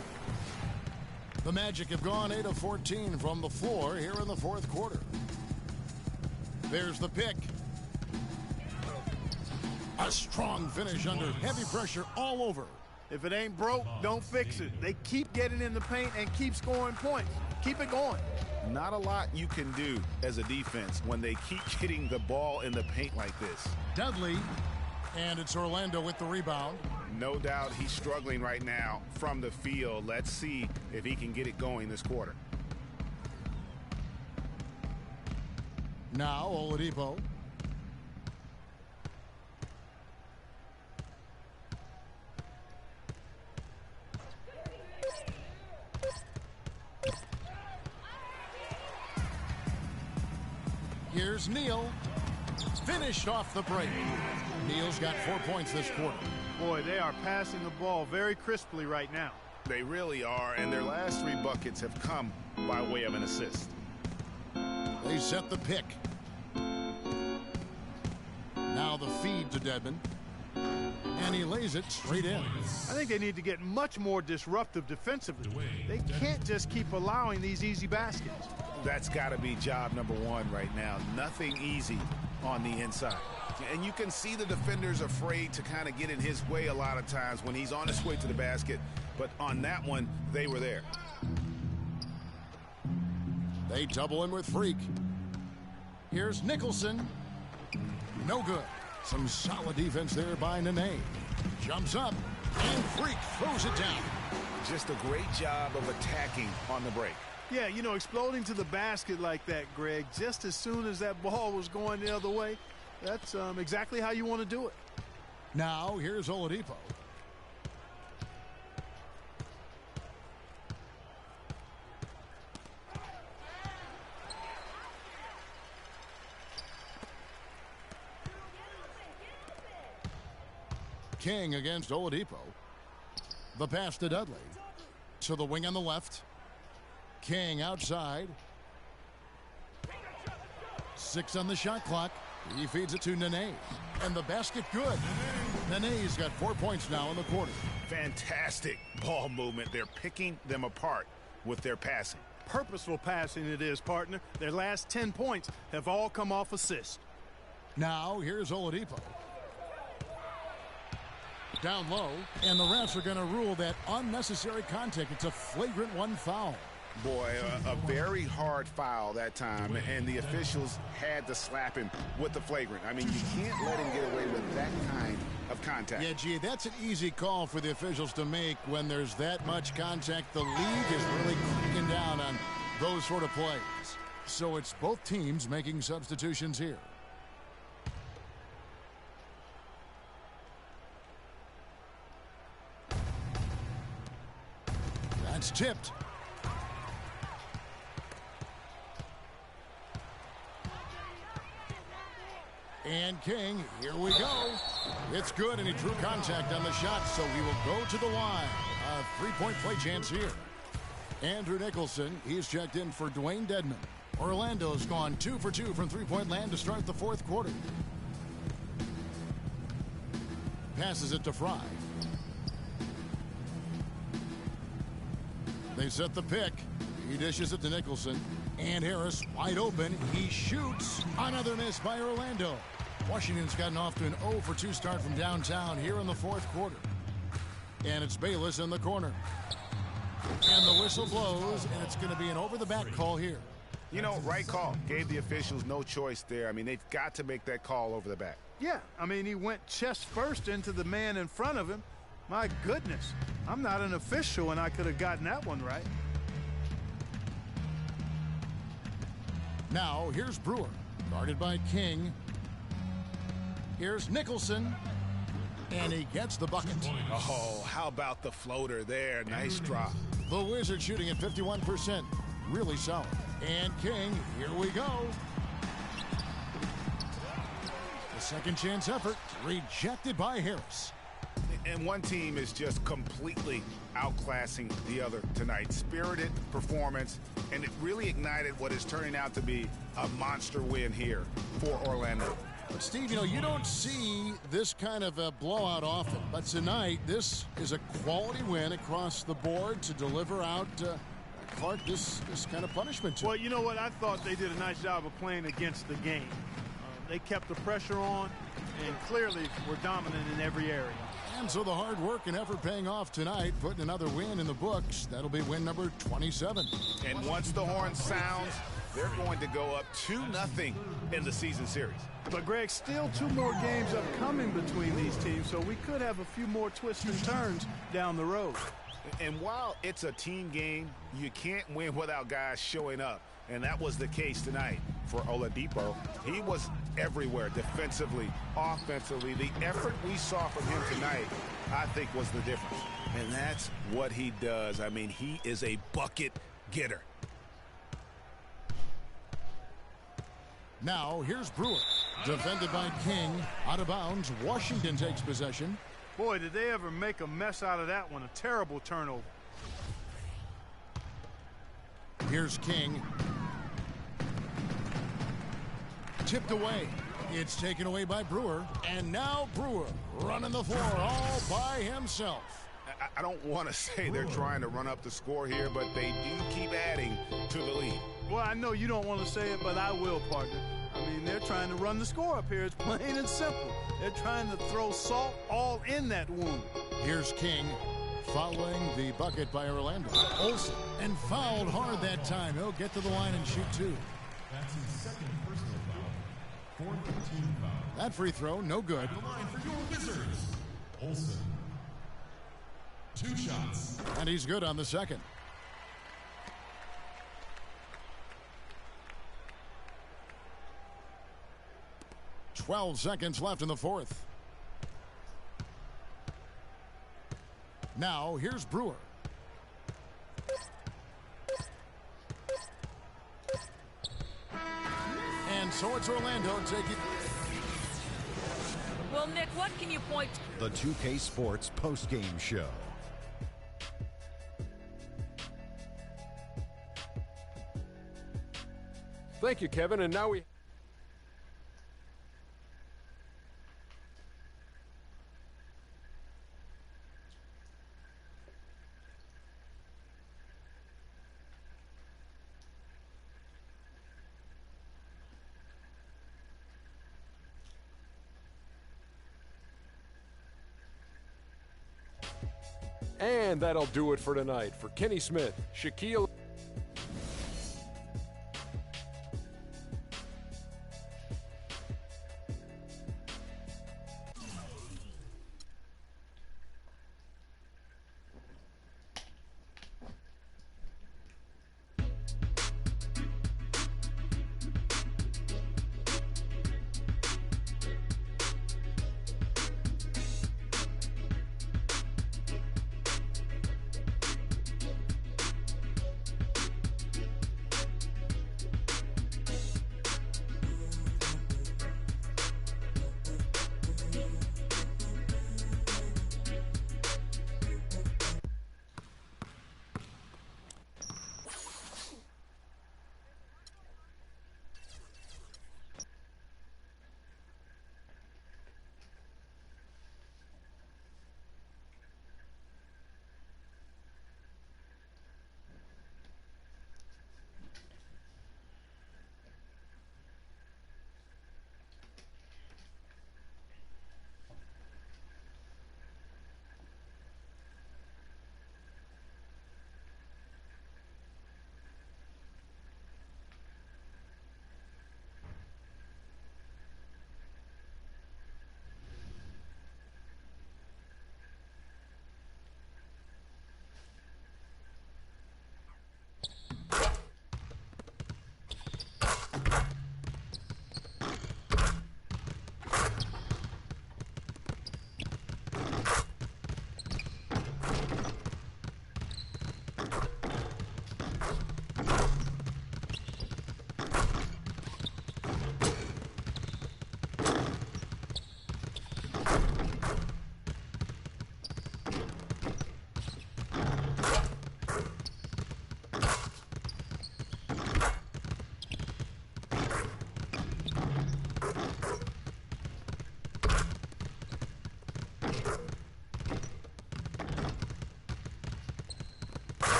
The Magic have gone 8 of 14 from the floor here in the fourth quarter. There's the pick. A strong finish under heavy pressure all over. If it ain't broke, don't fix it. They keep getting in the paint and keep scoring points. Keep it going. Not a lot you can do as a defense when they keep getting the ball in the paint like this. Dudley. And it's Orlando with the rebound. No doubt he's struggling right now from the field. Let's see if he can get it going this quarter. Now Oladipo. Here's Neal. Finished off the break. Neal's got 4 points this quarter. Boy, they are passing the ball very crisply right now. They really are, and their last 3 buckets have come by way of an assist. They set the pick. Now the feed to Dedmon. And he lays it straight in. I think they need to get much more disruptive defensively. They can't just keep allowing these easy baskets. That's got to be job number 1 right now. Nothing easy on the inside. And you can see the defenders afraid to kind of get in his way a lot of times when he's on his way to the basket. But on that one, they were there. They double him with Freak. Here's Nicholson. No good. Some solid defense there by Nene. Jumps up, and Freak throws it down. Just a great job of attacking on the break. Yeah, you know, exploding to the basket like that, Greg, just as soon as that ball was going the other way, that's exactly how you want to do it. Now, here's Oladipo. King against Oladipo. The pass to Dudley. To the wing on the left. King outside. 6 on the shot clock. He feeds it to Nene. And the basket good. Nene's got 4 points now in the quarter. Fantastic ball movement. They're picking them apart with their passing. Purposeful passing it is, partner. Their last 10 points have all come off assist. Now, here's Oladipo. Down low, and the refs are going to rule that unnecessary contact. It's a flagrant 1 foul. Boy, a very hard foul that time, and the officials had to slap him with the flagrant. I mean, you can't let him get away with that kind of contact. Yeah, gee, that's an easy call for the officials to make when there's that much contact. The league is really cracking down on those sort of plays. So it's both teams making substitutions here. That's tipped. And King, here we go. It's good, and he drew contact on the shot, so he will go to the line. A 3-point play chance here. Andrew Nicholson, he's checked in for Dwayne Dedman. Orlando's gone 2 for 2 from three-point land to start the fourth quarter. Passes it to Fry. They set the pick. He dishes it to Nicholson. And Harris wide open. He shoots. Another miss by Orlando. Washington's gotten off to an 0 for 2 start from downtown here in the fourth quarter. And it's Bayless in the corner. And the whistle blows, and it's going to be an over-the-back call here. You know, right call. Gave the officials no choice there. I mean, they've got to make that call over the back. Yeah, I mean, he went chest first into the man in front of him. My goodness, I'm not an official, and I could have gotten that one right. Now, here's Brewer, guarded by King. Here's Nicholson, and he gets the bucket. Oh, how about the floater there? Nice drop. The Wizards shooting at 51%. Really solid. And King, here we go. The second chance effort, rejected by Harris. And one team is just completely outclassing the other tonight. Spirited performance, and it really ignited what is turning out to be a monster win here for Orlando. But Steve, you know, you don't see this kind of a blowout often. But tonight, this is a quality win across the board to deliver out Clark this kind of punishment to. Well, you know what? I thought they did a nice job of playing against the game. They kept the pressure on and clearly were dominant in every area. And so the hard work and effort paying off tonight, putting another win in the books. That'll be win number 27. And once the horn sounds, they're going to go up 2-0 in the season series. But, Greg, still 2 more games upcoming between these teams, so we could have a few more twists and turns down the road. And while it's a team game, you can't win without guys showing up. And that was the case tonight for Oladipo. He was everywhere defensively, offensively. The effort we saw from him tonight, I think, was the difference. And that's what he does. I mean, he is a bucket getter. Now, here's Brewer. Defended by King. Out of bounds. Washington takes possession. Boy, did they ever make a mess out of that one. A terrible turnover. Here's King. Tipped away. It's taken away by Brewer. And now Brewer running the floor all by himself. I don't want to say they're trying to run up the score here, but they do keep adding to the lead. Well, I know you don't want to say it, but I will, partner. I mean, they're trying to run the score up here. It's plain and simple. They're trying to throw salt all in that wound. Here's King. Following the bucket by Orlando. Olsen, and fouled hard that time. He'll get to the line and shoot 2. That's his second personal foul. 4th team foul. That free throw, no good. The line for your Wizards, Olsen. 2 shots. And he's good on the second. "12 seconds left in the fourth. Now, here's Brewer. And so it's Orlando taking. Well, Nick, what can you point to? The 2K Sports postgame show. Thank you, Kevin. And now we... And that'll do it for tonight. For Kenny Smith, Shaquille.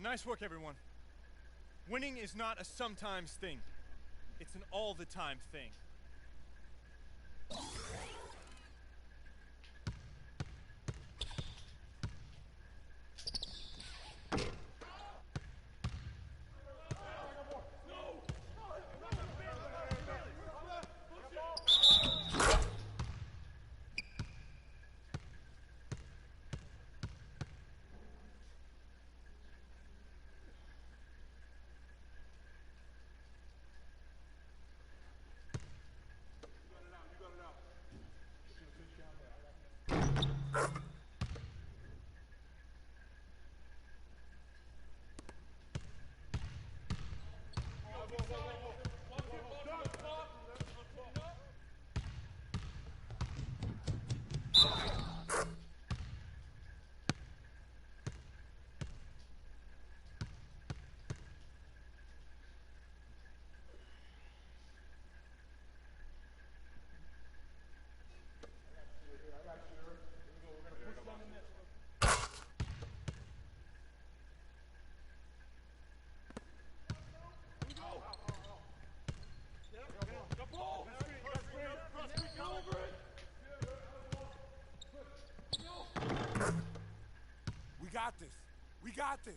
Nice work, everyone. Winning is not a sometimes thing. It's an all-the-time thing. We got this. We got this.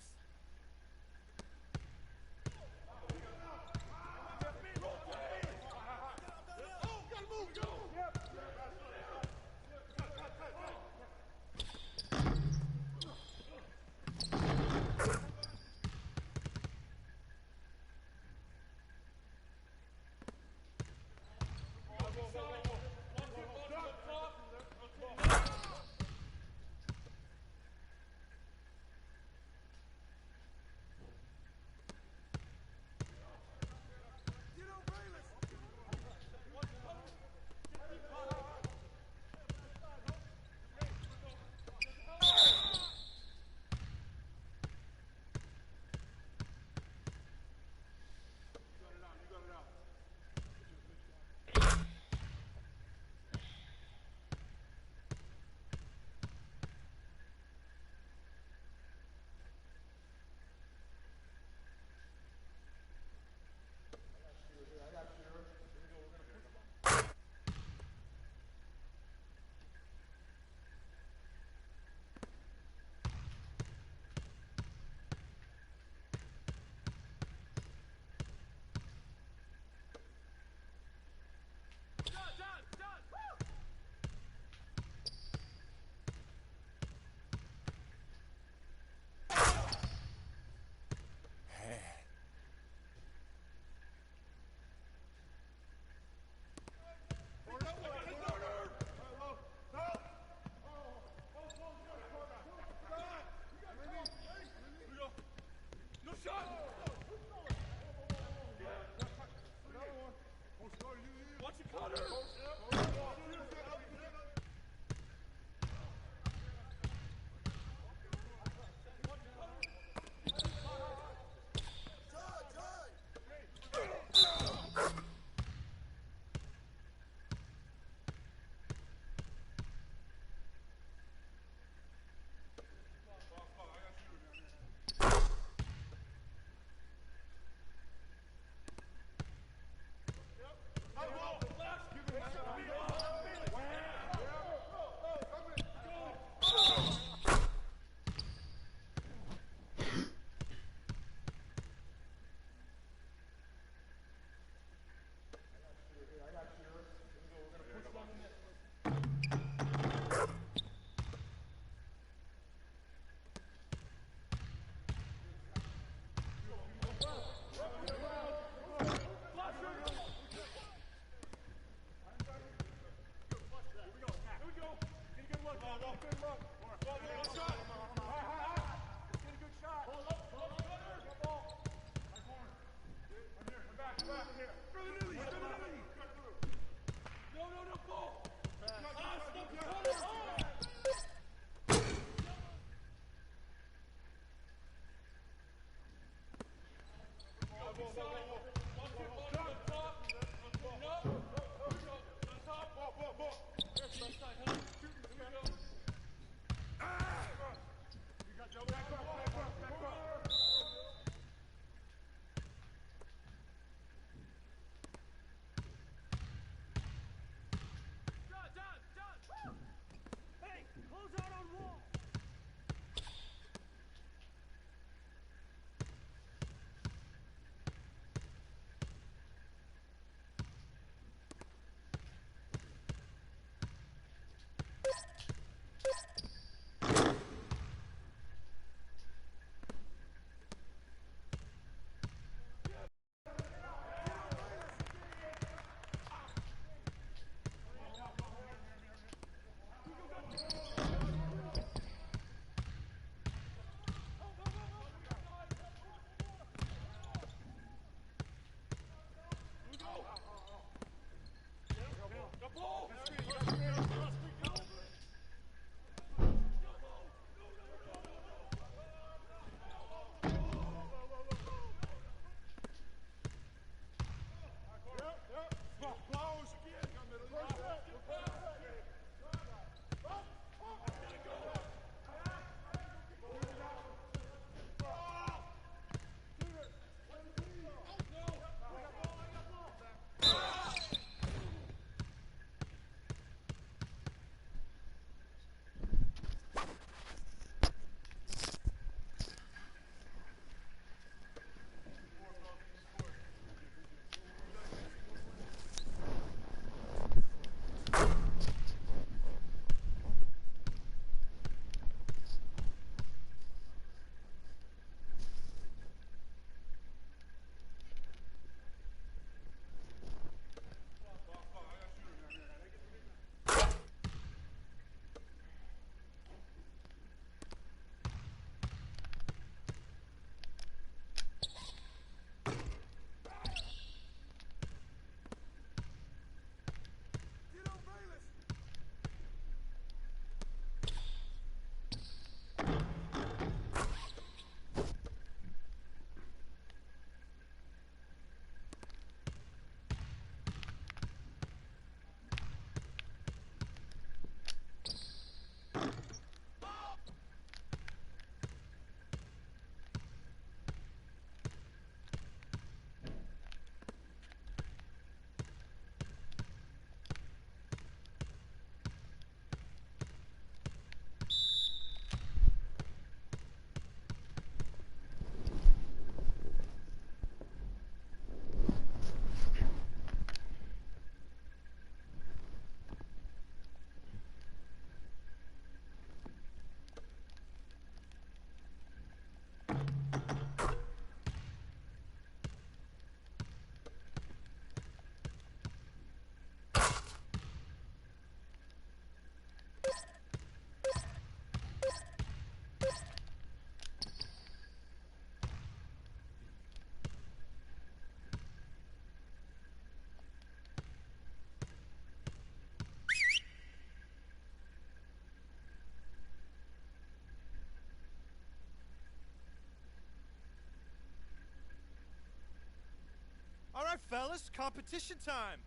fellas, competition time.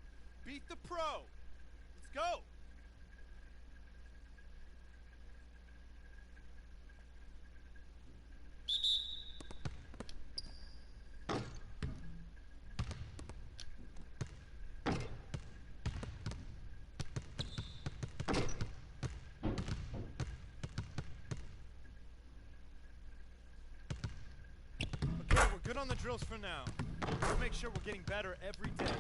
Beat the pro. Let's go. Okay, we're good on the drills for now. Let's make sure we're getting better every day.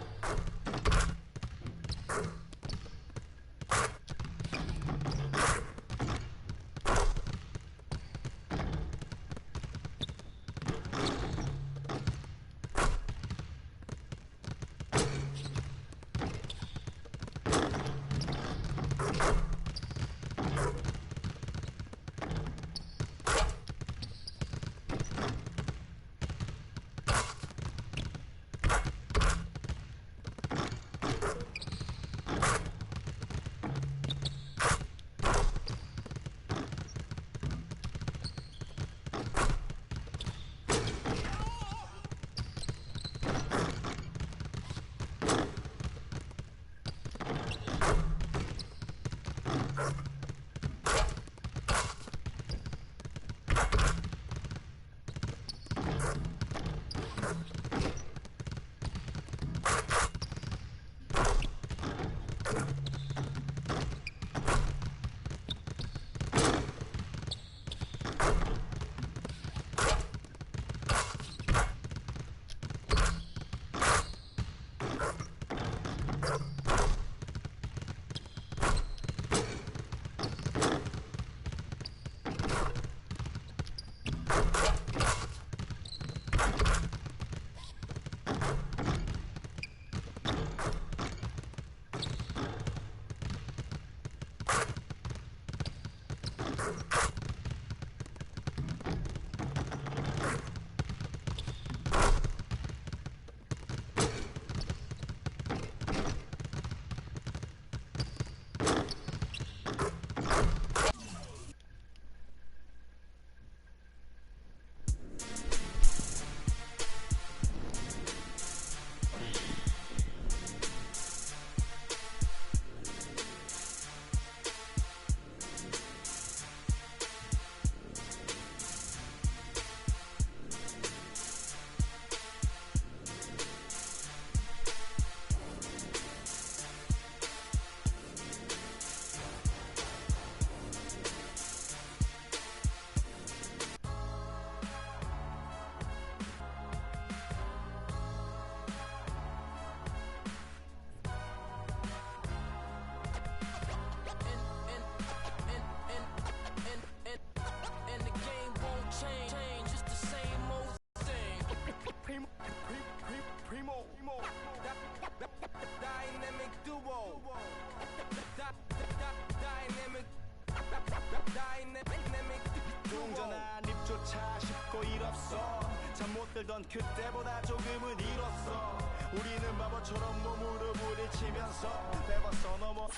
들던 그때보다 조금은 잃었어. 우리는 바보처럼 몸으로 부딪히면서 배웠어 넘어.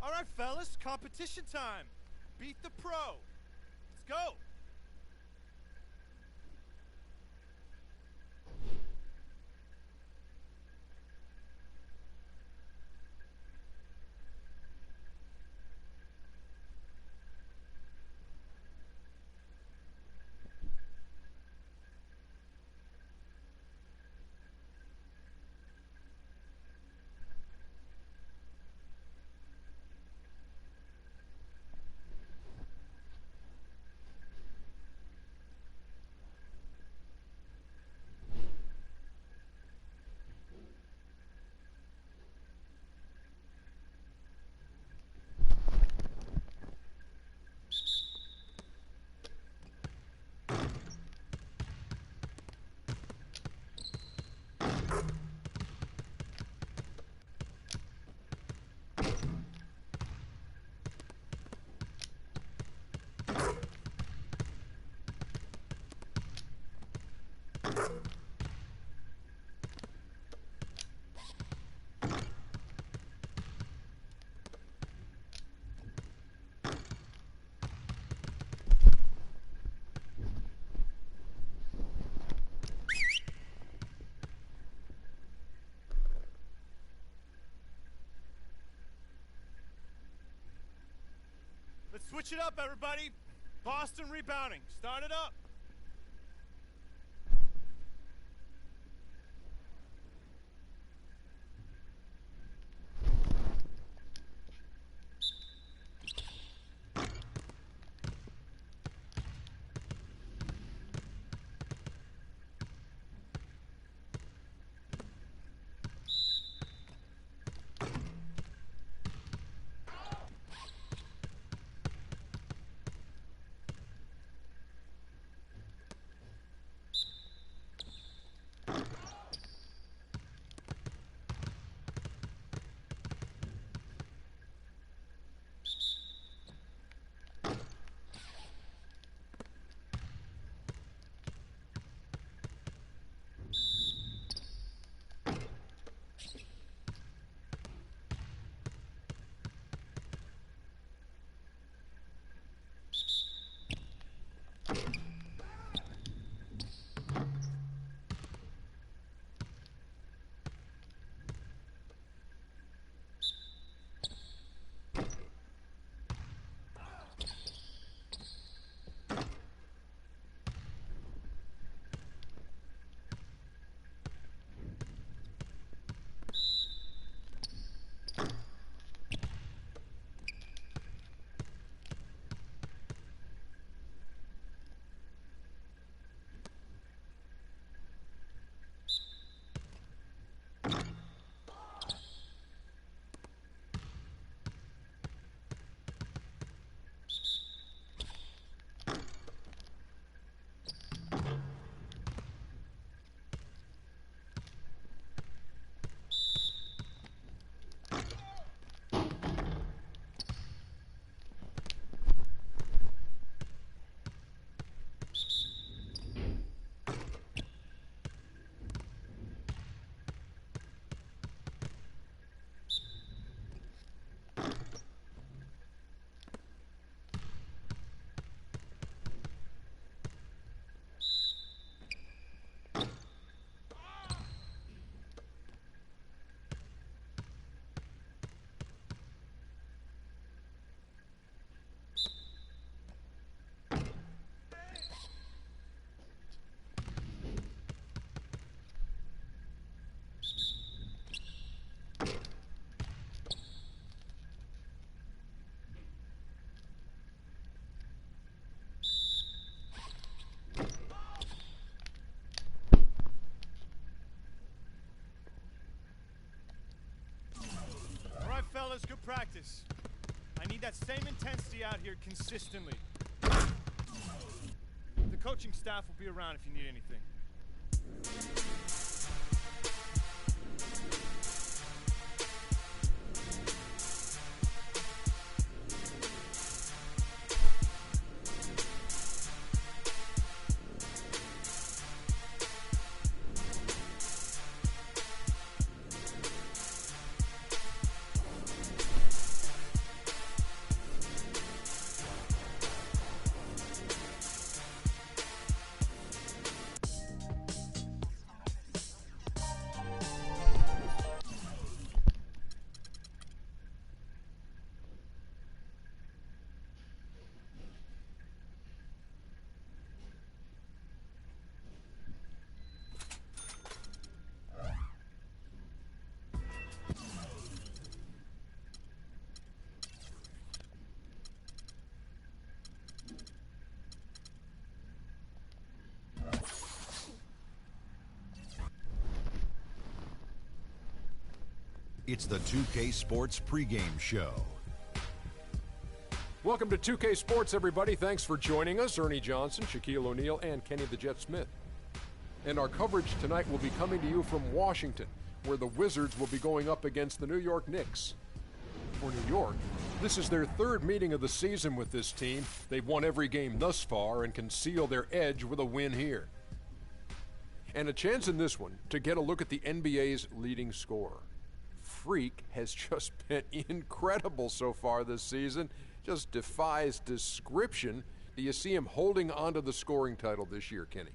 All right, fellas, competition time. Beat the pro. Let's go. Switch it up, everybody. Boston rebounding. Start it up. Fellas, good practice. I need that same intensity out here consistently. The coaching staff will be around if you need anything. It's the 2K Sports pregame show. Welcome to 2K Sports, everybody. Thanks for joining us. Ernie Johnson, Shaquille O'Neal, and Kenny the Jet Smith. And our coverage tonight will be coming to you from Washington, where the Wizards will be going up against the New York Knicks. For New York, this is their third meeting of the season with this team. They've won every game thus far and can seal their edge with a win here. And a chance in this one to get a look at the NBA's leading scorer. Freak has just been incredible so far this season. Just defies description. Do you see him holding onto the scoring title this year, Kenny?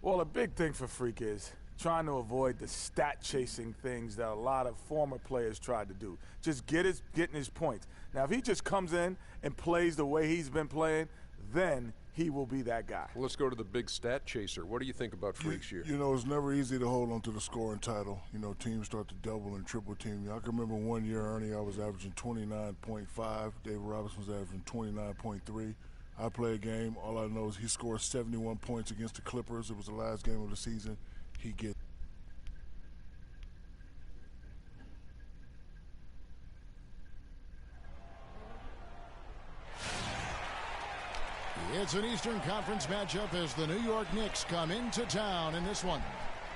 Well, a big thing for Freak is trying to avoid the stat-chasing things that a lot of former players tried to do. Just getting his points. Now, if he just comes in and plays the way he's been playing, then he will be that guy. Well, let's go to the big stat chaser. What do you think about Freak's year? You know, it's never easy to hold on to the scoring title. You know, teams start to double and triple team you. I can remember one year, Ernie, I was averaging 29.5. David Robinson was averaging 29.3. I play a game. All I know is he scored 71 points against the Clippers. It was the last game of the season. He gets. It's an Eastern Conference matchup as the New York Knicks come into town in this one.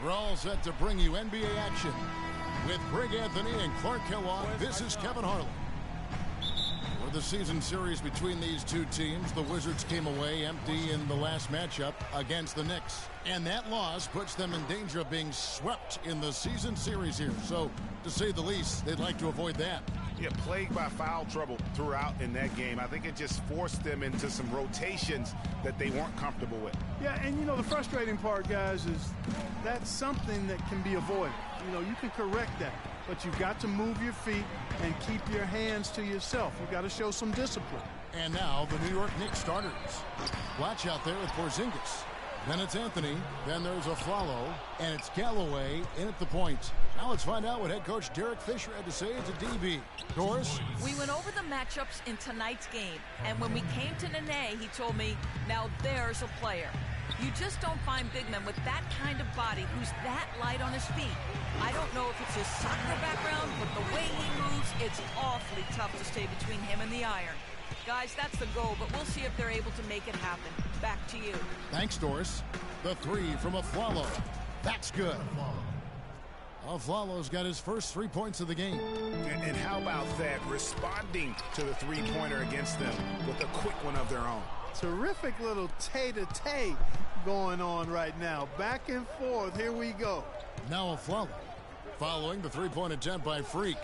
We're all set to bring you NBA action. With Greg Anthony and Clark Kellogg, this is Kevin Harlan. For the season series between these two teams, the Wizards came away empty in the last matchup against the Knicks. And that loss puts them in danger of being swept in the season series here. So, to say the least, they'd like to avoid that. Yeah, plagued by foul trouble throughout in that game. I think it just forced them into some rotations that they weren't comfortable with. Yeah, and you know, the frustrating part, guys, is that's something that can be avoided. You know, you can correct that, but you've got to move your feet and keep your hands to yourself. You've got to show some discipline. And now the New York Knicks starters. Watch out there with Porzingis. Then it's Anthony. Then there's a follow, and it's Galloway in at the point. Now let's find out what head coach Derek Fisher had to say to DB. Doris? We went over the matchups in tonight's game, and when we came to Nene, he told me, now there's a player. You just don't find big men with that kind of body who's that light on his feet. I don't know if it's his soccer background, but the way he moves, it's awfully tough to stay between him and the iron. Guys, that's the goal, but we'll see if they're able to make it happen. Back to you. Thanks, Doris. The three from Aflalo. That's good. Aflalo's got his first 3 points of the game. And how about that, responding to the three-pointer against them with a quick one of their own. Terrific little tay-to-tay going on right now. Back and forth. Here we go. Now Aflalo following the three-point attempt by Freak.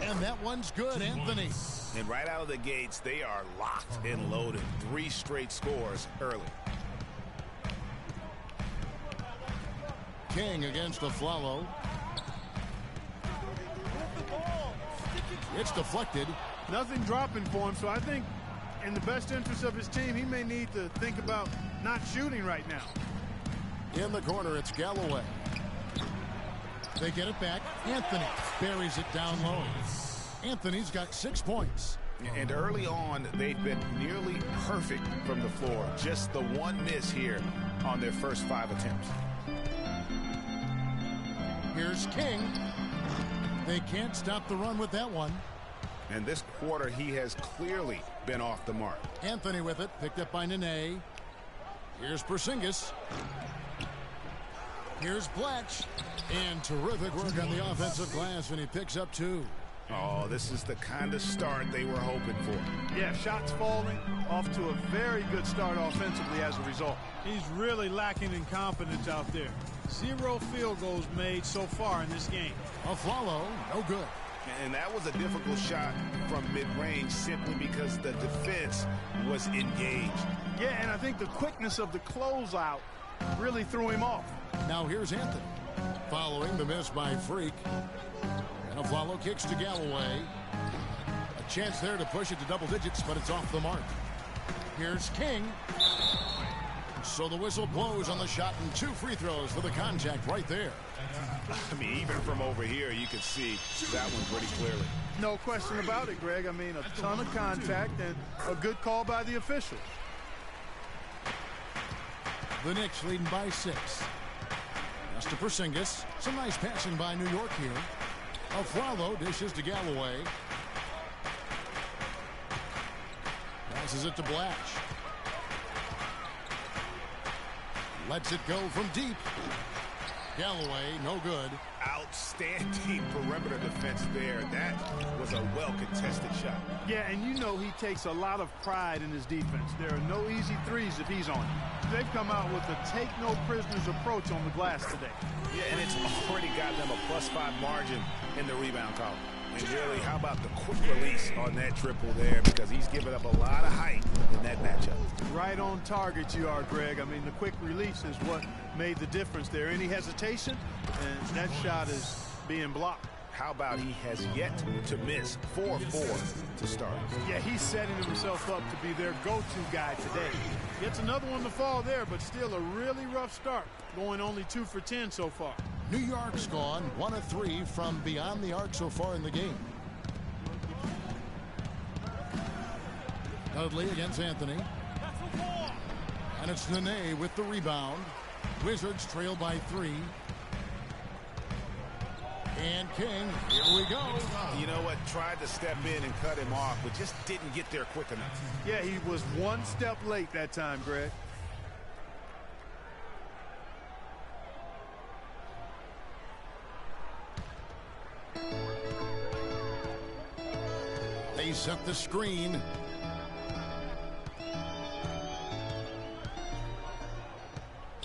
And that one's good, Anthony. And right out of the gates, they are locked and loaded. 3 straight scores early. King against Aflalo. It's deflected. Nothing dropping for him, so I think in the best interest of his team, he may need to think about not shooting right now. In the corner, it's Galloway. They get it back. Anthony buries it down low. Anthony's got 6 points. And early on, they've been nearly perfect from the floor. Just the one miss here on their first 5 attempts. Here's King. They can't stop the run with that one. And this quarter, he has clearly been off the mark. Anthony with it, picked up by Nene. Here's Porzingis. Here's Blatch. And terrific work on the offensive glass, and he picks up 2. Oh, this is the kind of start they were hoping for. Yeah, shots falling, off to a very good start offensively as a result. He's really lacking in confidence out there. 0 field goals made so far in this game. Aflalo, no good. And that was a difficult shot from mid-range simply because the defense was engaged. Yeah, and I think the quickness of the closeout really threw him off. Now here's Anthony. Following the miss by Freak. And Aflalo kicks to Galloway. A chance there to push it to double digits, but it's off the mark. Here's King. So the whistle blows on the shot and 2 free throws for the contact right there. I mean, even from over here, you can see that one pretty clearly. No question about it, Greg. I mean, a ton of contact and a good call by the official. The Knicks leading by 6. That's to Porzingis. Some nice passing by New York here. Aflalo dishes to Galloway. Passes it to Blatch. Lets it go from deep. Galloway, no good. Outstanding perimeter defense there. That was a well-contested shot. Yeah, and you know he takes a lot of pride in his defense. There are no easy threes if he's on it. They've come out with a take-no-prisoners approach on the glass today. Yeah, and it's already got them a +5 margin in the rebound column. And really, how about the quick release on that triple there, because he's given up a lot of height in that matchup. Right on target you are, Greg. I mean, the quick release is what made the difference there. Any hesitation, and that shot is being blocked. How about he has yet to miss 4-4 to start? Yeah, he's setting himself up to be their go-to guy today. Gets another one to fall there, but still a really rough start, going only 2 for 10 so far. New York's gone 1 of 3 from beyond the arc so far in the game. Dudley against Anthony. And it's Nene with the rebound. Wizards trail by 3. And King, here we go. You know what? Tried to step in and cut him off, but just didn't get there quick enough. Yeah, he was 1 step late that time, Greg. They set the screen.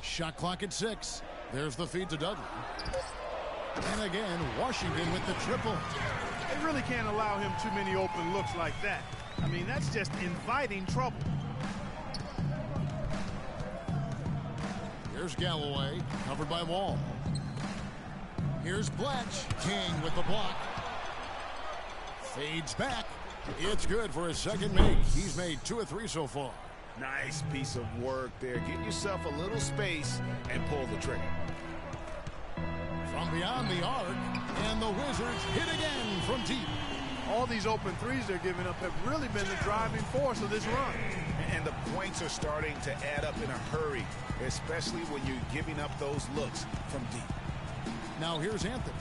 Shot clock at 6. There's the feed to Dudley. And again, Washington with the triple. They really can't allow him too many open looks like that. I mean, that's just inviting trouble. Here's Galloway, covered by Wall. Here's Bletch. King with the block. Fades back. It's good for his second make. He's made 2 of 3 so far. Nice piece of work there. Get yourself a little space and pull the trigger. From beyond the arc, and the Wizards hit again from deep. All these open threes they're giving up have really been the driving force of this run. And the points are starting to add up in a hurry, especially when you're giving up those looks from deep. Now here's Anthony.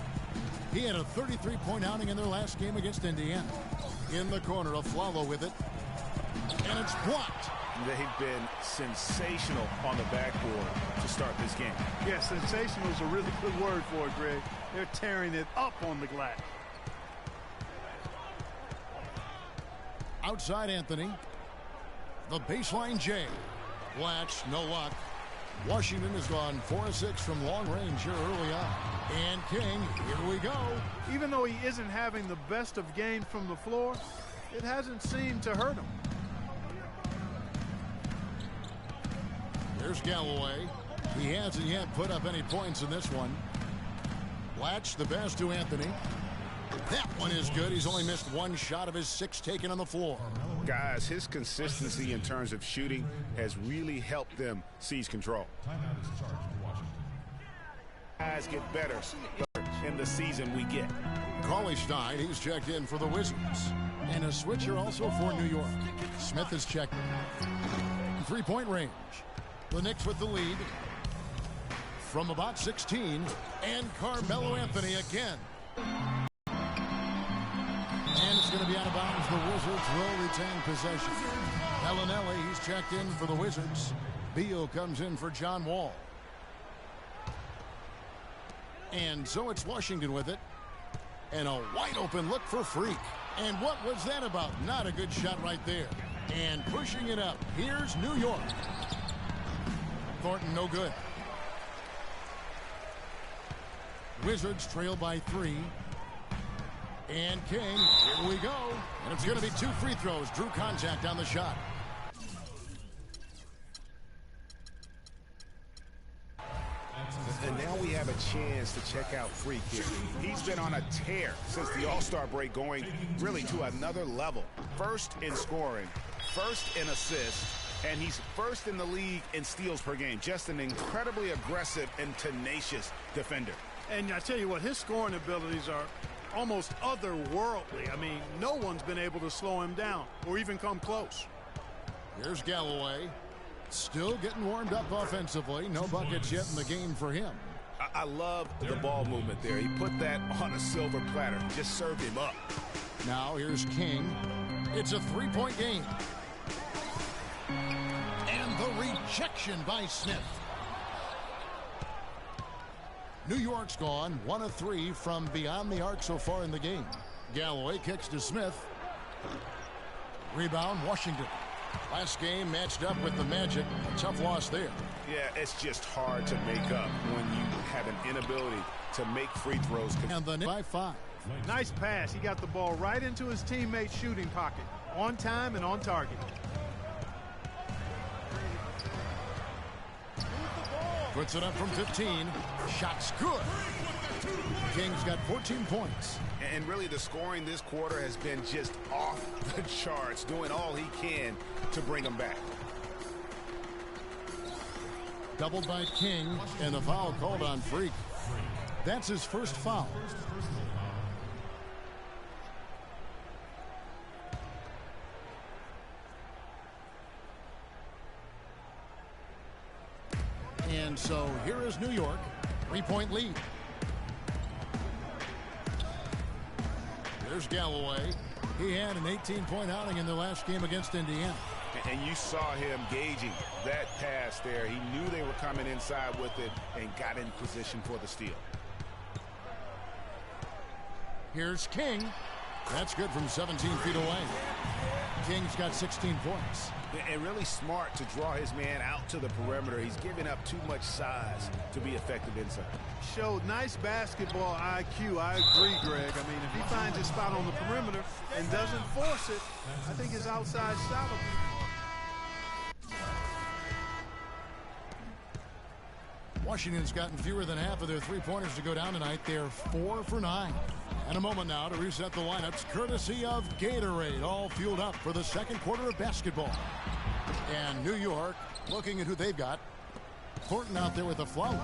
He had a 33-point outing in their last game against Indiana. In the corner, Aflalo with it. And it's blocked. They've been sensational on the backboard to start this game. Yeah, sensational is a really good word for it, Greg. They're tearing it up on the glass. Outside Anthony. The baseline J. Blatch, no luck. Washington has gone 4 of 6 from long range here early on. And King, here we go. Even though he isn't having the best of games from the floor, it hasn't seemed to hurt him. There's Galloway. He hasn't yet put up any points in this one. Blatch the pass to Anthony. That one is good. He's only missed 1 shot of his 6 taken on the floor. Guys, his consistency in terms of shooting has really helped them seize control. Guys get better in the season we get. Cauley Stein, he's checked in for the Wizards. And a switcher also for New York. Smith is checked in. 3-point range. The Knicks with the lead from about 16, and Carmelo Anthony again. And it's going to be out of bounds. The Wizards will retain possession. Bellinelli, he's checked in for the Wizards. Beal comes in for John Wall. And so it's Washington with it. And a wide open look for Freak. And what was that about? Not a good shot right there. And pushing it up, here's New York. Thornton, no good. Wizards trail by 3. And King, here we go. And it's going to be 2 free throws. Drew contact on the shot. And now we have a chance to check out Freak here. He's been on a tear since the All-Star break, going really to another level. First in scoring, first in assists, and he's first in the league in steals per game. Just an incredibly aggressive and tenacious defender. And I tell you what, his scoring abilities are almost otherworldly. I mean, no one's been able to slow him down or even come close. Here's Galloway. Still getting warmed up offensively. No buckets yet in the game for him. I love the ball movement there. He put that on a silver platter. Just served him up. Now here's King. It's a 3-point game. And the rejection by Smith. New York's gone 1 of 3 from beyond the arc so far in the game. Galloway kicks to Smith. Rebound, Washington. Last game matched up with the Magic. A tough loss there. Yeah, it's just hard to make up when you have an inability to make free throws. And the by 5. Nice pass. He got the ball right into his teammate's shooting pocket. On time and on target. Puts it up from 15. Shot's good. King's got 14 points. And really the scoring this quarter has been just off the charts, doing all he can to bring them back. Doubled by King, and the foul called on Freak. That's his first foul. And so here is New York, 3-point lead. There's Galloway. He had an 18-point outing in the last game against Indiana. And you saw him gauging that pass there. He knew they were coming inside with it and got in position for the steal. Here's King. That's good from 17 feet away. King's got 16 points. And really smart to draw his man out to the perimeter. He's giving up too much size to be effective inside. Showed nice basketball IQ. I agree, Greg. I mean, if he finds his spot on the perimeter and doesn't force it, I think his outside shot will be. Washington's gotten fewer than half of their three-pointers to go down tonight. They're 4 for 9. And a moment now to reset the lineups, courtesy of Gatorade, all fueled up for the second quarter of basketball. And New York, looking at who they've got. Thornton out there with a flower.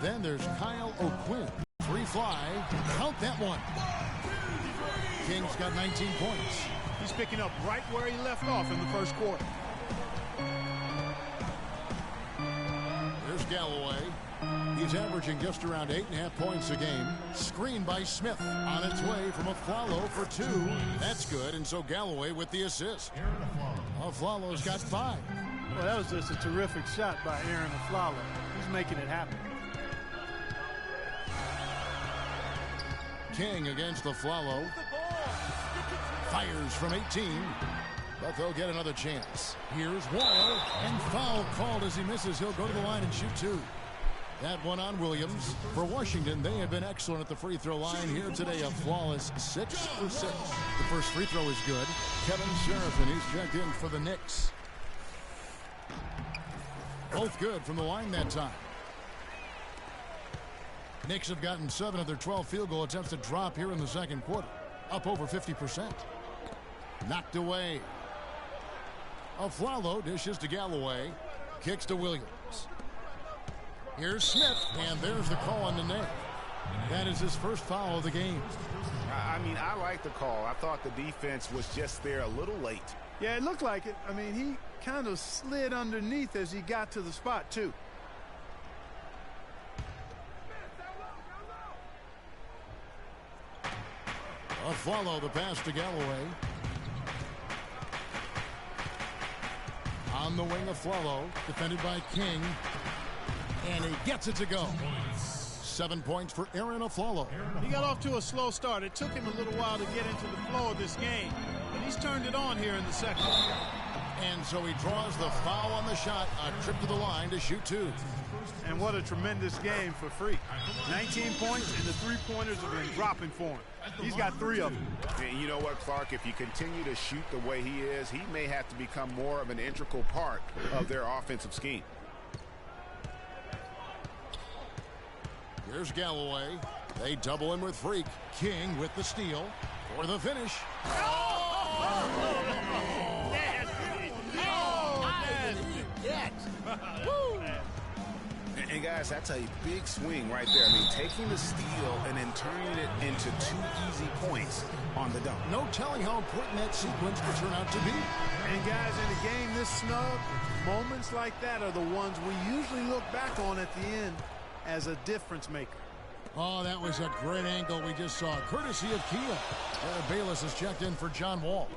Then there's Kyle O'Quinn. 3 fly. Count that one. King's got 19 points. He's picking up right where he left off in the first quarter. There's Galloway. He's averaging just around 8.5 points a game. Screen by Smith. On its way from Aflalo for 2. That's good, and so Galloway with the assist. Aflalo's got 5. Well, that was just a terrific shot by Aaron Aflalo. He's making it happen. King against Aflalo. Fires from 18. But they'll get another chance. Here's Wall, and foul called as he misses. He'll go to the line and shoot 2. That one on Williams. For Washington, they have been excellent at the free throw line here today. A flawless 6 for 6. The first free throw is good. Kevin Sheriff, and he's checked in for the Knicks. Both good from the line that time. Knicks have gotten 7 of their 12 field goal attempts to drop here in the second quarter. Up over 50%. Knocked away. Aflalo dishes to Galloway. Kicks to Williams. Here's Smith, and there's the call on the net. That is his first foul of the game. I mean, I like the call. I thought the defense was just there a little late. Yeah, it looked like it. I mean, he kind of slid underneath as he got to the spot, too. Aflalo, the pass to Galloway. On the wing, Aflalo, defended by King. And he gets it to go. 7 points for Aaron Aflalo. He got off to a slow start. It took him a little while to get into the flow of this game. But he's turned it on here in the second. And so he draws the foul on the shot. A trip to the line to shoot 2. And what a tremendous game for Freak. 19 points, and the three-pointers have been dropping for him. He's got 3 of them. And you know what, Clark? If you continue to shoot the way he is, he may have to become more of an integral part of their offensive scheme. Here's Galloway. They double him with Freak. King with the steal for the finish. And guys, that's a big swing right there. I mean, taking the steal and then turning it into 2 easy points on the dunk. No telling how important that sequence will turn out to be. And guys, in a game this snug, moments like that are the ones we usually look back on at the end as a difference maker. Oh, that was a great angle we just saw, courtesy of Kia. Bayless has checked in for John Wall.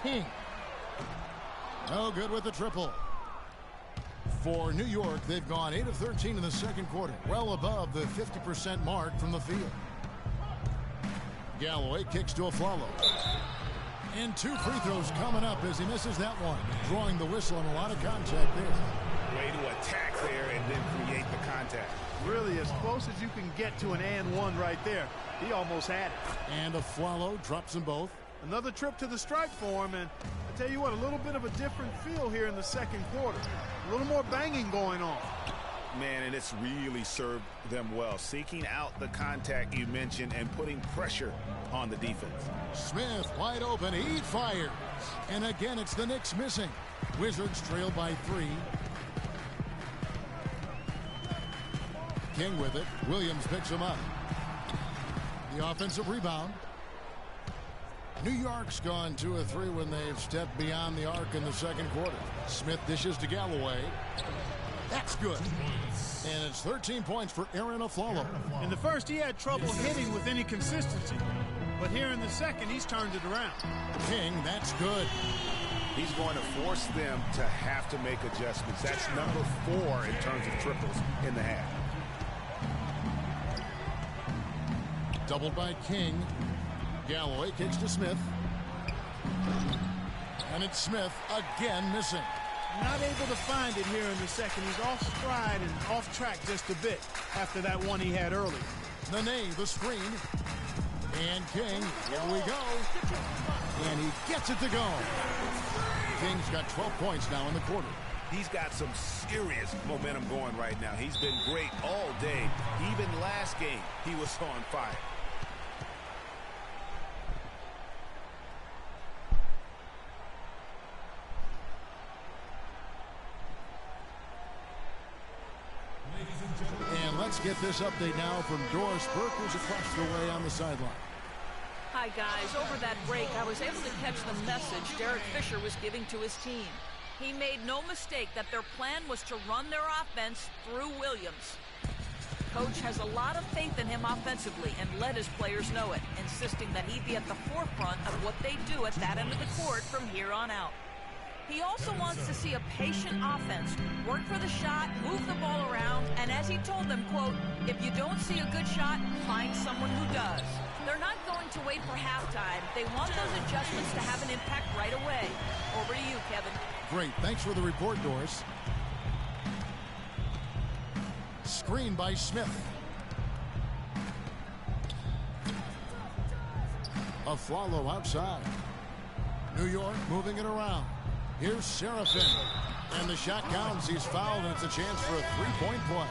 King. No good with the triple. For New York, they've gone 8 of 13 in the second quarter, well above the 50% mark from the field. Galloway kicks to Aflalo. And 2 free throws coming up as he misses that one, drawing the whistle and a lot of contact there. Way to attack there and then create the contact. Really as close as you can get to an and one right there. He almost had it. And Aflalo drops them both. Another trip to the stripe for him, and I tell you what, a little bit of a different feel here in the second quarter. A little more banging going on. Man, and it's really served them well. Seeking out the contact you mentioned and putting pressure on the defense. Smith wide open. He fires. And again, it's the Knicks missing. Wizards trail by 3. King with it. Williams picks him up. The offensive rebound. New York's gone 2 of 3 when they've stepped beyond the arc in the second quarter. Smith dishes to Galloway. That's good. And it's 13 points for Aaron Aflalo. In the first, he had trouble hitting with any consistency. But here in the second, he's turned it around. King, that's good. He's going to force them to have to make adjustments. That's number 4 in terms of triples in the half. Doubled by King. Galloway kicks to Smith. And it's Smith again missing. Not able to find it here in the second. He's off stride and off track just a bit after that one he had earlier. Nene, the screen. And King, here we go. And he gets it to go. King's got 12 points now in the quarter. He's got some serious momentum going right now. He's been great all day. Even last game, he was on fire. And let's get this update now from Doris Burke, who's across the way on the sideline. Hi, guys. Over that break, I was able to catch the message Derek Fisher was giving to his team. He made no mistake that their plan was to run their offense through Williams. Coach has a lot of faith in him offensively and let his players know it, insisting that he be at the forefront of what they do at that end of the court from here on out. He also wants to see a patient offense, work for the shot, move the ball around, and as he told them, quote, if you don't see a good shot, find someone who does. They're not going to wait for halftime. They want those adjustments to have an impact right away. Over to you, Kevin. Great. Thanks for the report, Doris. Screen by Smith. Aflalo outside. New York moving it around. Here's Serafin. And the shot counts. He's fouled, and it's a chance for a three-point play.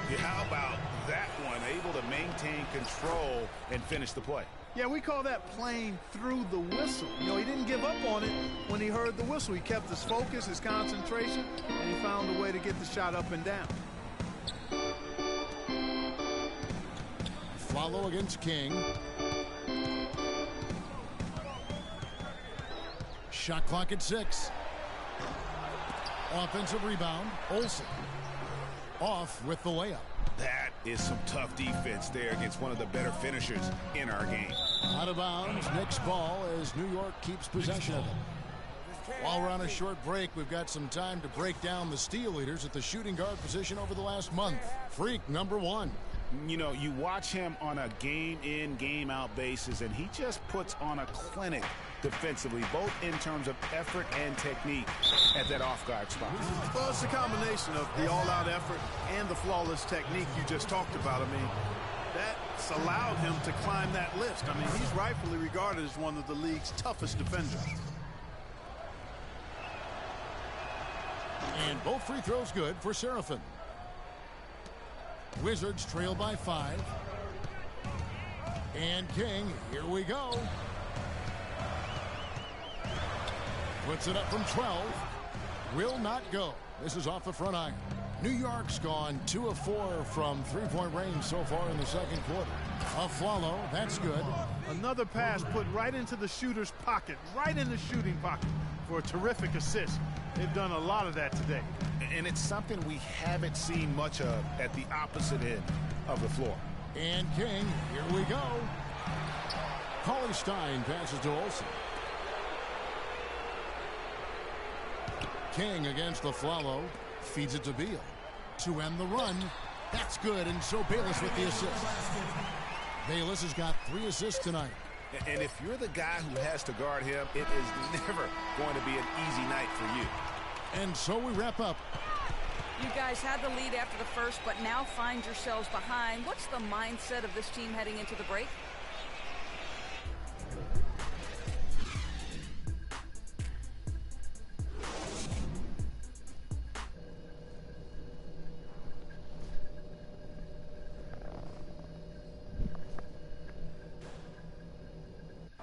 Yeah, how about that one? Able to maintain control and finish the play. Yeah, we call that playing through the whistle. You know, he didn't give up on it when he heard the whistle. He kept his focus, his concentration, and he found a way to get the shot up and down. Follow against King. Shot clock at 6. Offensive rebound. Olsen. Off with the layup. That is some tough defense there against one of the better finishers in our game. Out of bounds. Knicks ball as New York keeps possession of it. While we're on a short break, we've got some time to break down the steal leaders at the shooting guard position over the last month. Freak, number 1. You know, you watch him on a game-in, game-out basis, and he just puts on a clinic defensively, both in terms of effort and technique at that off-guard spot. Well, it's a combination of the all-out effort and the flawless technique you just talked about. I mean, that's allowed him to climb that list. I mean, he's rightfully regarded as one of the league's toughest defenders. And both free throws good for Serafin. Wizards trail by 5. And King, here we go. Puts it up from 12. Will not go. This is off the front iron. New York's gone 2 of 4 from three-point range so far in the second quarter. Aflalo, that's good. Another pass put right into the shooter's pocket, right in the shooting pocket for a terrific assist. They've done a lot of that today. And it's something we haven't seen much of at the opposite end of the floor. And King, here we go. Cauley Stein passes to Olsen. King against Aflalo. Feeds it to Beal. To end the run. That's good, and so Bayless with the assist. Bayless has got 3 assists tonight. And if you're the guy who has to guard him, it is never going to be an easy night for you. And so we wrap up. You guys had the lead after the first, but now find yourselves behind. What's the mindset of this team heading into the break?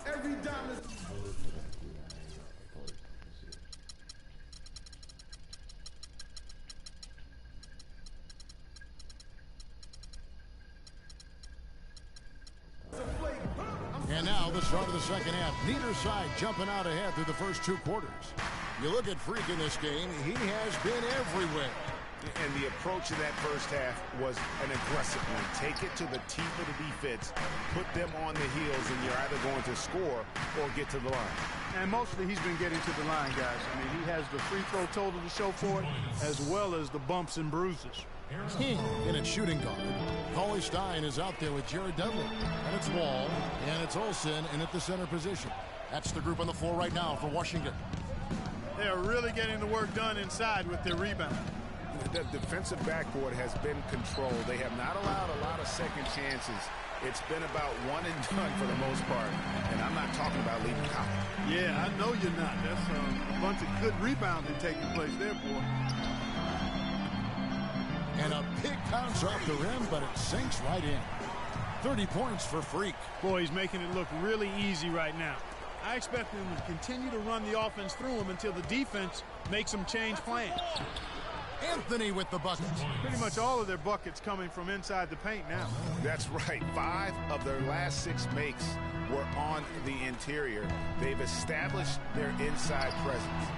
Every dime is... And now the start of the second half. Neither side jumping out ahead through the first 2 quarters. You look at Freak in this game, he has been everywhere. And the approach of that first half was an aggressive one. Take it to the teeth of the defense, put them on the heels, and you're either going to score or get to the line. And mostly he's been getting to the line, guys. I mean, he has the free throw total to show for it, as well as the bumps and bruises. King in at shooting guard. Cauley Stein is out there with Jared Dudley. And it's Wall, and it's Olsen in at the center position. That's the group on the floor right now for Washington. They are really getting the work done inside with their rebound. The defensive backboard has been controlled. They have not allowed a lot of second chances. It's been about one and done for the most part. And I'm not talking about leaving Collins. Yeah, I know you're not. That's a bunch of good rebounding taking place there, boy. And a big bounce off the rim, but it sinks right in. 30 points for Freak. Boy, he's making it look really easy right now. I expect him to continue to run the offense through him until the defense makes them change plans. Anthony with the buckets. Pretty much all of their buckets coming from inside the paint now. That's right. 5 of their last 6 makes were on the interior. They've established their inside presence.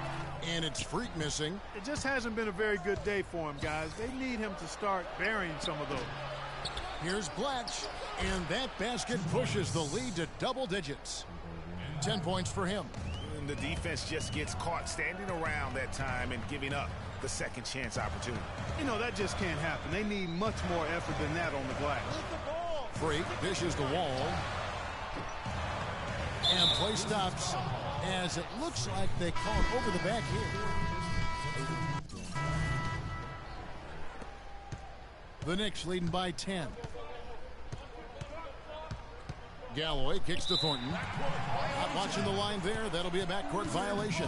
And it's Freak missing. It just hasn't been a very good day for him, guys. They need him to start burying some of those. Here's Blatch, and that basket pushes the lead to double digits. 10 points for him. And the defense just gets caught standing around that time and giving up the second chance opportunity. You know, that just can't happen. They need much more effort than that on the glass. Freak dishes the Wall. And play stops as it looks like they called over the back here. The Knicks leading by 10. Galloway kicks to Thornton. Not watching the line there. That'll be a backcourt violation.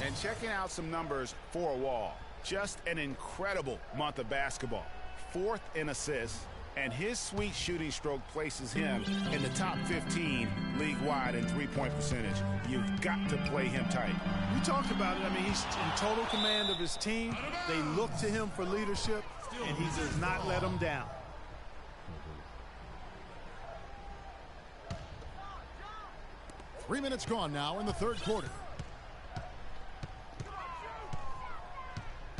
And checking out some numbers for Wall. Just an incredible month of basketball. 4th in assists, and his sweet shooting stroke places him in the top 15 league-wide in three-point percentage. You've got to play him tight. We talked about it. I mean, he's in total command of his team. They look to him for leadership, and he does not let them down. Three minutes gone now in the third quarter.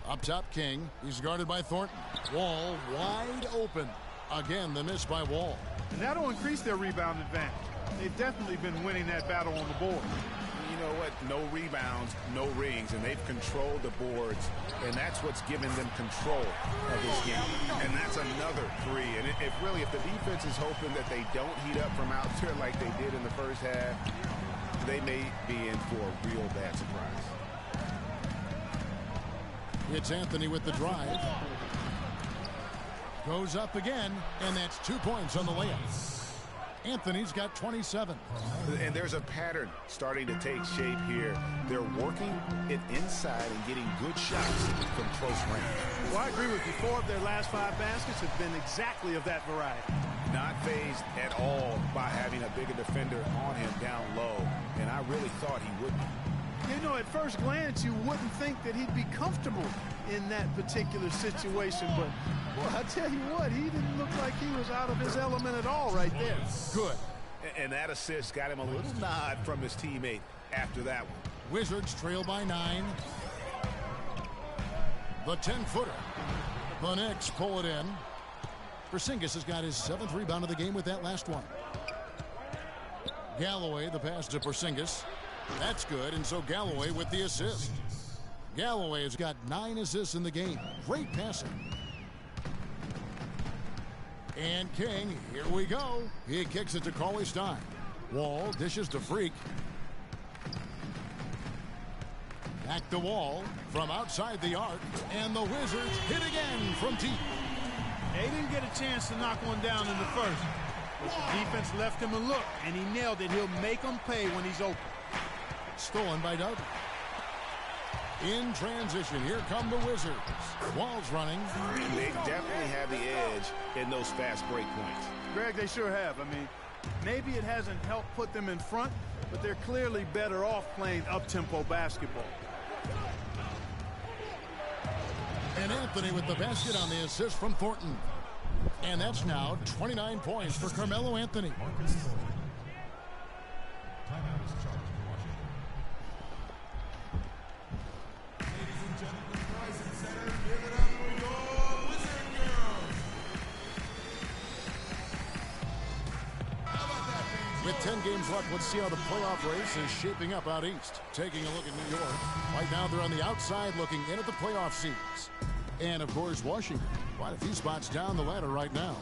Up top, King. He's guarded by Thornton. Wall wide open. Again, the miss by Wall. And that'll increase their rebound advantage. They've definitely been winning that battle on the board. You know what? No rebounds, no rings, and they've controlled the boards, and that's what's given them control of this game. And that's another 3. And if the defense is hoping that they don't heat up from out there like they did in the first half, they may be in for a real bad surprise. It's Anthony with the drive. Goes up again, and that's 2 points on the layup. Anthony's got 27. And there's a pattern starting to take shape here. They're working it inside and getting good shots from close range. Well, I agree with you. 4 of their last 5 baskets have been exactly of that variety. Not phased at all by having a bigger defender on him down low, and I really thought he would be. You know, at first glance, you wouldn't think that he'd be comfortable in that particular situation, but well, I tell you what, he didn't look like he was out of his element at all right there. Good. And that assist got him a little nod from his teammate after that one. Wizards trail by 9. The 10-footer. The Knicks pull it in. Porzingis has got his 7th rebound of the game with that last one. Galloway, the pass to Porzingis. That's good, and so Galloway with the assist. Galloway has got 9 assists in the game. Great passing. And King, here we go. He kicks it to Cauley Stein. Wall dishes to Freak. Back to Wall from outside the arc, and the Wizards hit again from deep. They didn't get a chance to knock one down in the first, but the defense left him a look, and he nailed it. He'll make them pay when he's open. Stolen by Dudley. In transition, here come the Wizards. Wall's running. They definitely have the edge in those fast break points. Greg, they sure have. I mean, maybe it hasn't helped put them in front, but they're clearly better off playing up-tempo basketball. And Anthony with the basket on the assist from Thornton. And that's now 29 points for Carmelo Anthony. With 10 games left, let's see how the playoff race is shaping up out east. Taking a look at New York. Right now, they're on the outside looking in at the playoff seeds. And, of course, Washington. Quite a few spots down the ladder right now.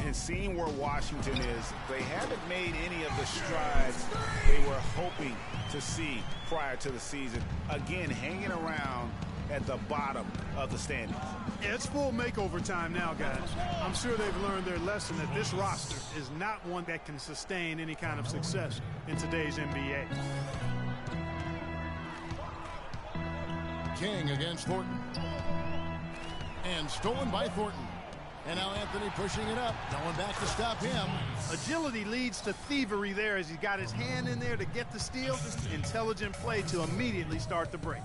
And seeing where Washington is, they haven't made any of the strides they were hoping to see prior to the season. Again, hanging around at the bottom of the standings. Yeah, it's full makeover time now, guys. I'm sure they've learned their lesson that this roster is not one that can sustain any kind of success in today's NBA. King against Thornton. And stolen by Thornton. And now Anthony pushing it up. No one back to stop him. Agility leads to thievery there as he's got his hand in there to get the steal. Intelligent play to immediately start the break.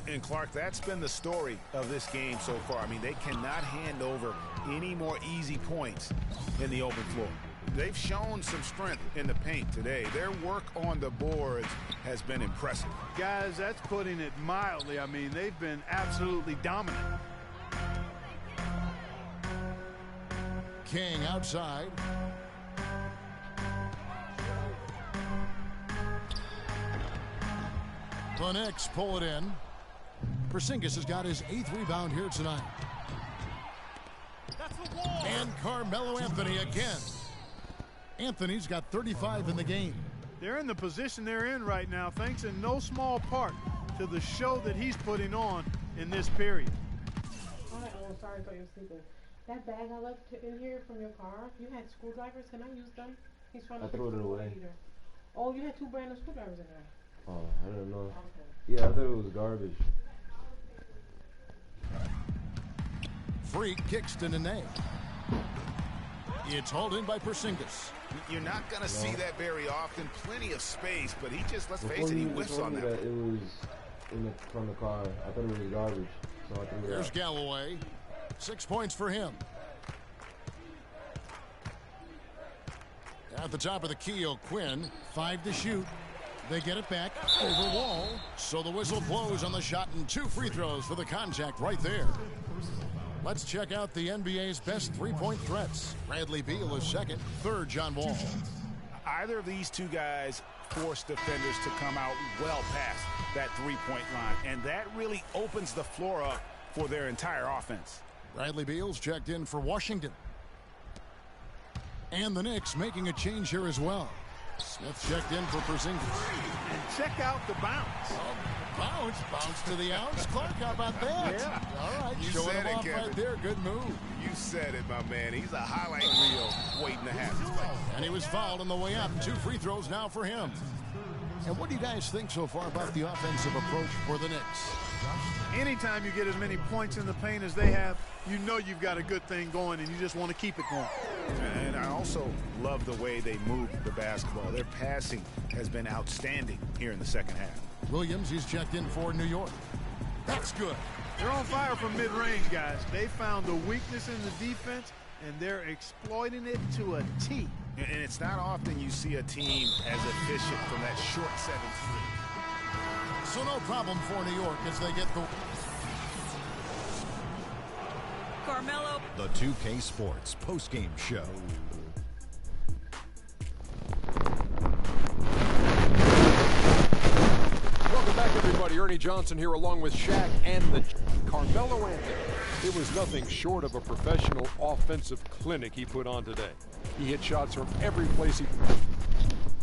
And Clark, that's been the story of this game so far. I mean, they cannot hand over any more easy points in the open floor. They've shown some strength in the paint today. Their work on the boards has been impressive. Guys, that's putting it mildly. I mean, they've been absolutely dominant. King outside. The Knicks pull it in. Porzingis has got his 8th rebound here tonight. And Carmelo Anthony again. Anthony's got 35 in the game. They're in the position they're in right now, thanks in no small part to the show that he's putting on in this period. Oh, sorry, I thought you were sleeping. That bag I left in here from your car, you had screwdrivers. Can I use them? He's trying to threw it away. Oh, you had 2 brand new screwdrivers in there. Oh, I don't know. Okay. Yeah, I thought it was garbage. Freak kicks to Nene. It's hauled in by Porzingis. You're not going to see that very often. Plenty of space, but he just, let's face it, he whiffs on that. It was from the car. I thought it was garbage. So I threw it There's out. Galloway. 6 points for him. At the top of the key, O'Quinn. 5 to shoot. They get it back over Wall. So the whistle blows on the shot and 2 free throws for the contact right there. Let's check out the NBA's best three-point threats. Bradley Beal is second. Third, John Wall. Either of these two guys force defenders to come out well past that three-point line, and that really opens the floor up for their entire offense. Bradley Beal's checked in for Washington. And the Knicks making a change here as well. Smith checked in for Porzingis. And check out the bounce. Bounce to the ounce. Clark, how about that? Yeah. All right, You showing said him it, off Kevin. right there. Good move. You said it, my man. He's a highlight reel waiting to happen. And he was fouled on the way up. 2 free throws now for him. And what do you guys think so far about the offensive approach for the Knicks? Anytime you get as many points in the paint as they have, you know you've got a good thing going, and you just want to keep it going. And I also love the way they move the basketball. Their passing has been outstanding here in the second half. Williams, he's checked in for New York. That's good. They're on fire from mid-range, guys. They found the weakness in the defense, and they're exploiting it to a T. And it's not often you see a team as efficient from that short 7-3. So no problem for New York as they get the... Carmelo. The 2K Sports postgame show. Welcome back, everybody. Ernie Johnson here along with Shaq and the Carmelo Anthony. It was nothing short of a professional offensive clinic he put on today. He hit shots from every place he...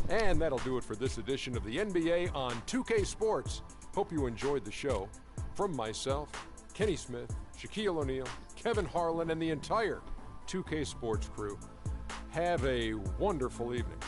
And that'll do it for this edition of the NBA on 2K Sports. Hope you enjoyed the show. From myself, Kenny Smith, Shaquille O'Neal, Kevin Harlan, and the entire 2K Sports crew, have a wonderful evening.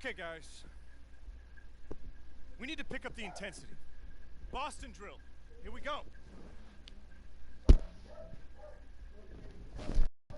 Okay, guys. We need to pick up the intensity. Boston drill. Here we go.